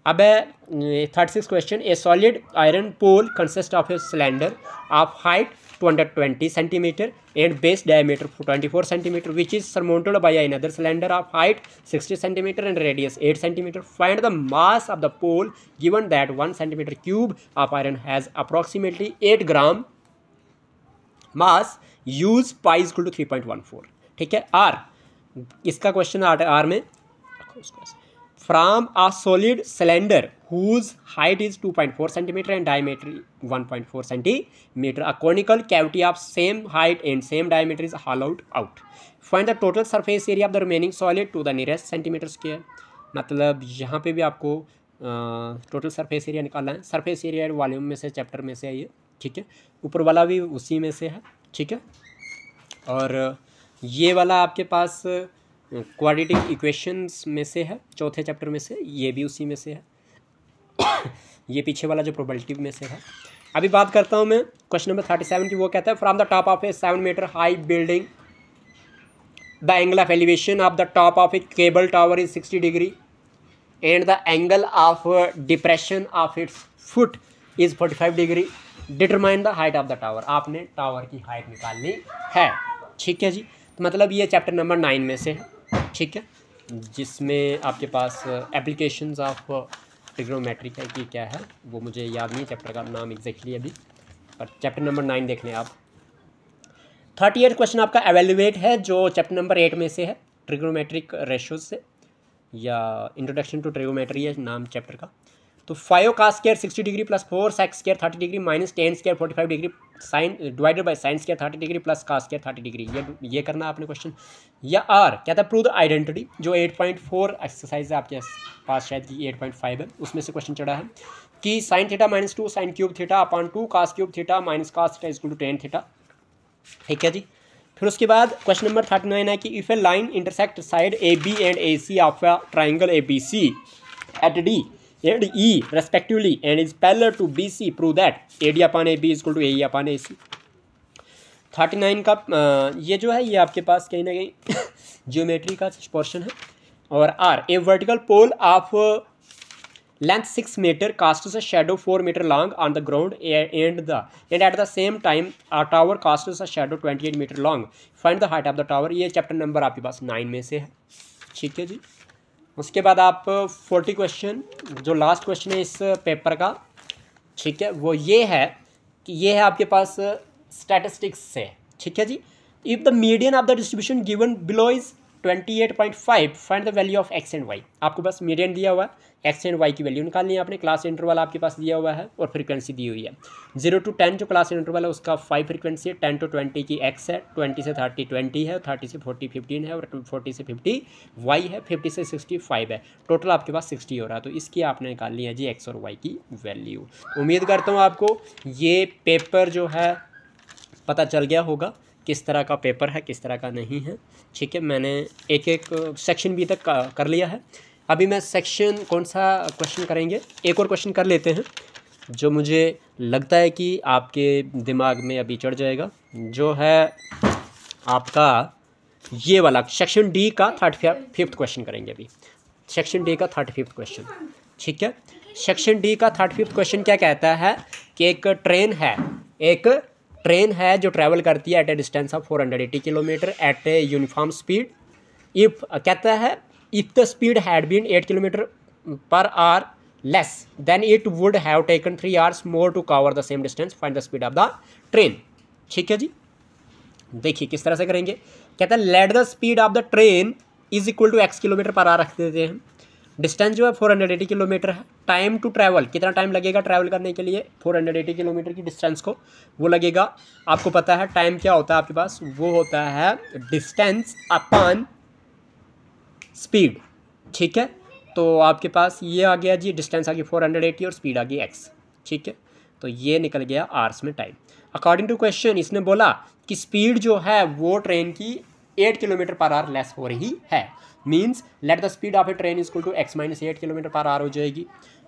अब है 36 question. A solid iron pole consist of a cylinder of height 220 centimetre and base diameter 24 centimetre which is surmounted by another cylinder of height 60 centimetre and radius 8 centimetre. Find the mass of the pole given that 1 centimetre cube of iron has approximately 8 gram mass use pi equal to 3.14, ठीक है। R इसका question R में from a solid cylinder whose height is 2.4 centimetre and diameter 1.4 centimetre a conical cavity of same height and same diameter is hollowed out. Find the total surface area of the remaining solid to the nearest centimetre square. मतलब यहाँ पे भी आपको total surface area निकालना है। Surface area volume में से chapter में से है ये, ठीक है। ऊपर वाला भी उसी में से है, ठीक है। और ये वाला आपके पास क्वाड्रेटिक इक्वेशंस में से है, चौथे चैप्टर में से, ये भी उसी में से है। ये पीछे वाला जो प्रोबेबिलिटी में से है। अभी बात करता हूँ मैं क्वेश्चन नंबर 37 की। वो कहता है from the top of a 7 metre high building the angle of elevation of the top of a cable tower is 60 degree and the angle of depression of its foot is 45 degree. Determine the height of the tower. आपने tower की height निकालनी है, ठीक है जी। तो मतलब ये चैप्टर नंबर 9 में से है, ठीक है, जिसमें आपके पास एप्लीकेशंस ऑफ ट्रिग्नोमेट्री का कि क्या है वो मुझे याद नहीं चैप्टर का नाम एग्जैक्टली अभी, पर चैप्टर नंबर 9 देख लें आप। 38 क्वेश्चन आपका एवेल्युएट है जो चैप्टर नंबर 8 में से है, ट्रिग्नोमेट्रिक रेशियोज से, या इंट्रोडक्शन टू ट्रिग्नोमेट्री है नाम चैप्टर का। तो 5 cos square 60 degree plus 4 sec square 30 degree minus 10 square 45 degree sine divided by sine square 30 degree plus cos square 30 degree. ये करना आपने क्वेश्चन। या आर कहता है प्रूव द आइडेंटिटी, जो 8.4 एक्सरसाइज है आपके पास, शायद कि 8.5 है, उसमें से क्वेश्चन चढ़ा है कि sine theta - 2 sine cube theta upon 2 cos cube theta minus cos theta equal to tan theta, ठीक है जी। फिर उसके बाद क्वेश्चन नंबर 39 है कि if a line intersect side A B and A C of a triangle A B C at D and E respectively and is parallel to B C, prove that A D upon A B is equal to A E upon A C. 39 का ये जो है ये आपके पास कहीं ना कहीं geometry का पोर्शन है। और R a vertical pole of length 6 metre casts a shadow 4 metre long on the ground and at the same time a tower casts a shadow 28 metre long, find the height of the tower. ये chapter number आपके पास 9 में से है, ठीक है जी। उसके बाद आप 40 क्वेश्चन जो लास्ट क्वेश्चन है इस पेपर का, ठीक है, वो ये है कि ये है आपके पास स्टैटिस्टिक्स से, ठीक है जी। If the median of the distribution given below is 28.5, find the value of x and y. आपको बस मीडियन दिया हुआ है, एक्स एंड वाई की वैल्यू निकालनी है आपने। क्लास इंटरवल आपके पास दिया हुआ है और फ्रीक्वेंसी दी हुई है। 0 to 10 जो क्लास इंटरवल है उसका 5 फ्रीक्वेंसी है, 10 to 20 की एक्स है, 20 से 30 20 है, 30 से 40 15 है और 40 से 50 वाई है, 50 से 60 5 है। टोटल आपके पास 60 हो रहा है, तो इसकी आपने निकालनी है जी एक्स और वाई की वैल्यू। उम्मीद करता हूँ आपको ये पेपर जो है पता चल गया होगा किस तरह का पेपर है किस तरह का नहीं है, ठीक है। मैंने एक एक सेक्शन भी तक कर लिया है। अभी मैं सेक्शन कौन सा क्वेश्चन करेंगे, एक और क्वेश्चन कर लेते हैं जो मुझे लगता है कि आपके दिमाग में अभी चढ़ जाएगा, जो है आपका ये वाला सेक्शन डी का 35th क्वेश्चन करेंगे अभी। सेक्शन डी का 35th क्वेश्चन, ठीक है। सेक्शन डी का 35th क्वेश्चन क्या कहता है कि एक ट्रेन है जो ट्रैवल करती है at a distance of 480 kilometre at a uniform speed. If कहता है if the speed had been 8 kilometre per hour less than it would have taken 3 hours more to cover the same distance, find the speed of the train. ठीक है जी, देखिए किस तरह से करेंगे। कहता है let the speed of the train is equal to x kilometre per hour रख देते हैं। डिस्टेंस जो है 480 किलोमीटर है। टाइम टू ट्रैवल कितना टाइम लगेगा ट्रैवल करने के लिए 480 किलोमीटर की डिस्टेंस को, वो लगेगा। आपको पता है टाइम क्या होता है आपके पास, वो होता है डिस्टेंस अपॉन स्पीड, ठीक है। तो आपके पास ये आ गया जी, डिस्टेंस आ गई 480 और स्पीड आ गई एक्स, ठीक है। तो ये निकल गया आवर्स में टाइम। अकॉर्डिंग टू क्वेश्चन इसने बोला कि स्पीड जो है वो ट्रेन की 8 किलोमीटर पर आवर लेस हो रही है। Means let the speed of a train is equal to x minus 8 kilometre per hour हो जाएगी।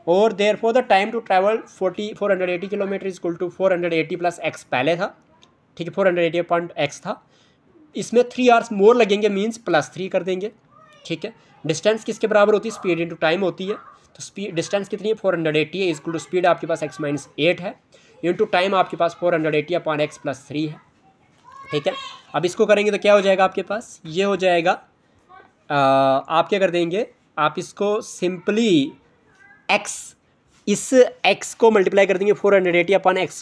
और therefore the time to travel 480 kilometre is equal to 480 plus x पहले था, ठीक है, 480 पॉइंट एक्स था। इसमें 3 hours मोर लगेंगे, मीन्स +3 कर देंगे, ठीक है। डिस्टेंस किसके बराबर होती है, स्पीड इंटू टाइम होती है। तो स्पीड डिस्टेंस कितनी है 480 है, इक्वल टू स्पीड आपके पास x माइनस 8 है, इंटू टाइम आपके पास 480 अपॉन एक्स प्लस 3 है, ठीक है। अब इसको करेंगे तो क्या हो जाएगा आपके पास, ये हो जाएगा आप क्या कर देंगे, आप इसको सिंपली इस x को मल्टीप्लाई कर देंगे 480 अपॉन एक्स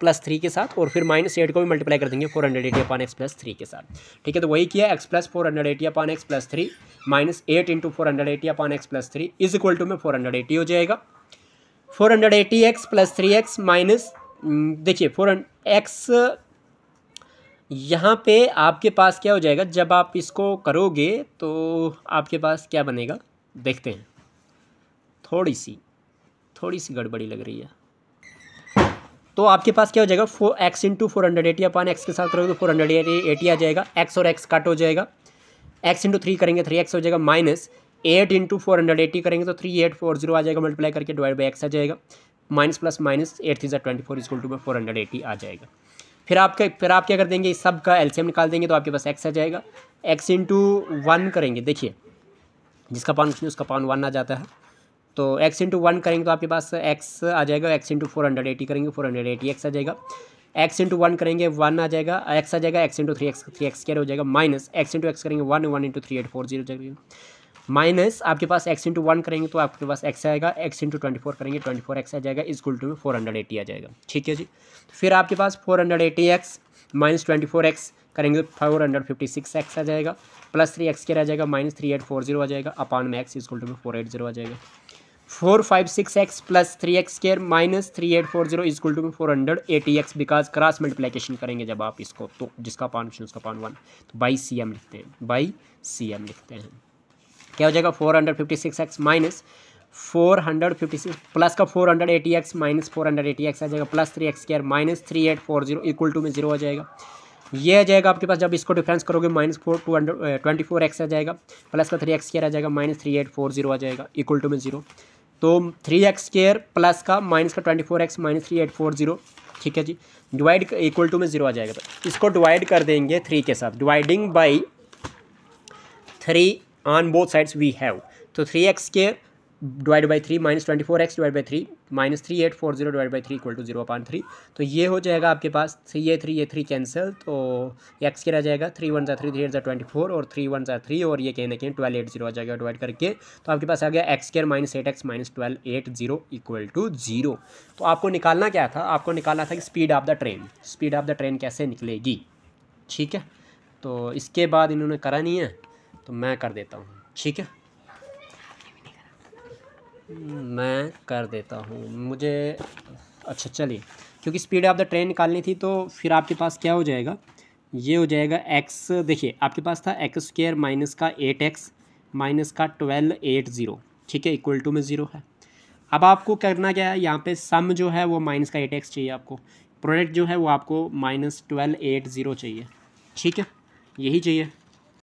प्लस 3 के साथ, और फिर -8 को भी मल्टीप्लाई कर देंगे 480 अपॉन एक्स प्लस 3 के साथ, ठीक है। तो वही किया, x plus 480 upon x plus 3 -8 into 480 upon x plus 3 is equal to में 480 हो जाएगा। 480 एक्स प्लस 3x माइनस, देखिए 4x यहाँ पे आपके पास क्या हो जाएगा, जब आप इसको करोगे तो आपके पास क्या बनेगा देखते हैं। थोड़ी सी गड़बड़ी लग रही है। तो आपके पास क्या हो जाएगा, x इंटू 480 अपॉन एक्स के साथ करोगे तो 480 आ जाएगा, x और x कट हो जाएगा, x इंटू 3 करेंगे 3x हो जाएगा, माइनस 8 इंटू 480 करेंगे तो 3840 आ जाएगा, मल्टीप्लाई करके डिवाइड बाई x आ जाएगा, minus plus minus 8 3 24 equal to 480 आ जाएगा। फिर आप क्या कर देंगे, इस सब का एलसीएम निकाल देंगे तो आपके पास x आ जाएगा। x इंटू 1 करेंगे, देखिए जिसका पावन उसका पावन 1 आ जाता है, तो x इंटू 1 करेंगे तो आपके पास x आ जाएगा, x इंटू 480 करेंगे 480 x आ जाएगा, x इंटू 1 करेंगे 1 आ जाएगा, x आ जाएगा, x इंटू 3x स्क्वायर हो जाएगा, माइनस x इंटू x करेंगे 1 इंटू 3840 हो जाएगा, माइनस आपके पास x इंटू 1 करेंगे तो आपके पास x आएगा, x इंटू 24 करेंगे 24x आ जाएगा, इक्वल टू 480 आ जाएगा, ठीक है जी। फिर आपके पास 480x माइनस 24x करेंगे तो 456x आ जाएगा, प्लस 3x क्या आ जाएगा, माइनस 3840 आ जाएगा, अपान में x इक्वल टू 480 आ जाएगा। 456x plus 3x square minus 3840 equal to 480x, because cross multiplication करेंगे जब आप इसको, तो जिसका पान उसका पान 1, तो बाई CM लिखते हैं, बाई CM लिखते हैं। क्या हो जाएगा 456x माइनस 456 प्लस का 480x माइनस 480x आ जाएगा, plus 3x square minus 3840 equal to में 0 आ जाएगा। ये आ जाएगा आपके पास, जब इसको डिफरेंस करोगे -4 24x आ जाएगा, प्लस का 3x² आ जाएगा, -3840 आ जाएगा, इक्वल टू में 0। तो 3x² प्लस का माइनस का 24x -3840, ठीक है जी, डिवाइड इक्वल टू में 0 आ जाएगा। तो इसको डिवाइड कर देंगे 3 के साथ, dividing by 3 on both sides we have. तो 3x² divide by 3 -24x divide by 3 -3840 divide by 3 equal to 0/3। तो ये हो जाएगा आपके पास 3 ये 3 कैंसिल, तो x के रह जाएगा 3 1 3 3 8 24 और 3 1 3 और ये कहीं ना कहीं 1280 आ जाएगा डिवाइड करके। तो आपके पास आ गया x² -8x -1280 इक्वल टू 0। तो आपको निकालना क्या था, आपको निकालना था कि speed of the train, speed of the train कैसे निकलेगी, ठीक है। तो इसके बाद इन्होंने करा नहीं है तो मैं कर देता हूँ, ठीक है, मैं कर देता हूँ, मुझे अच्छा चलिए, क्योंकि स्पीड ऑफ द ट्रेन निकालनी थी तो फिर आपके पास क्या हो जाएगा, ये हो जाएगा x, देखिए आपके पास था x² माइनस का 8x माइनस का 1280, ठीक है, इक्वल टू में 0 है। अब आपको करना क्या है, यहाँ पे सम जो है वो माइनस का 8x चाहिए आपको, प्रोडक्ट जो है वो आपको -1280 चाहिए, ठीक है, यही चाहिए।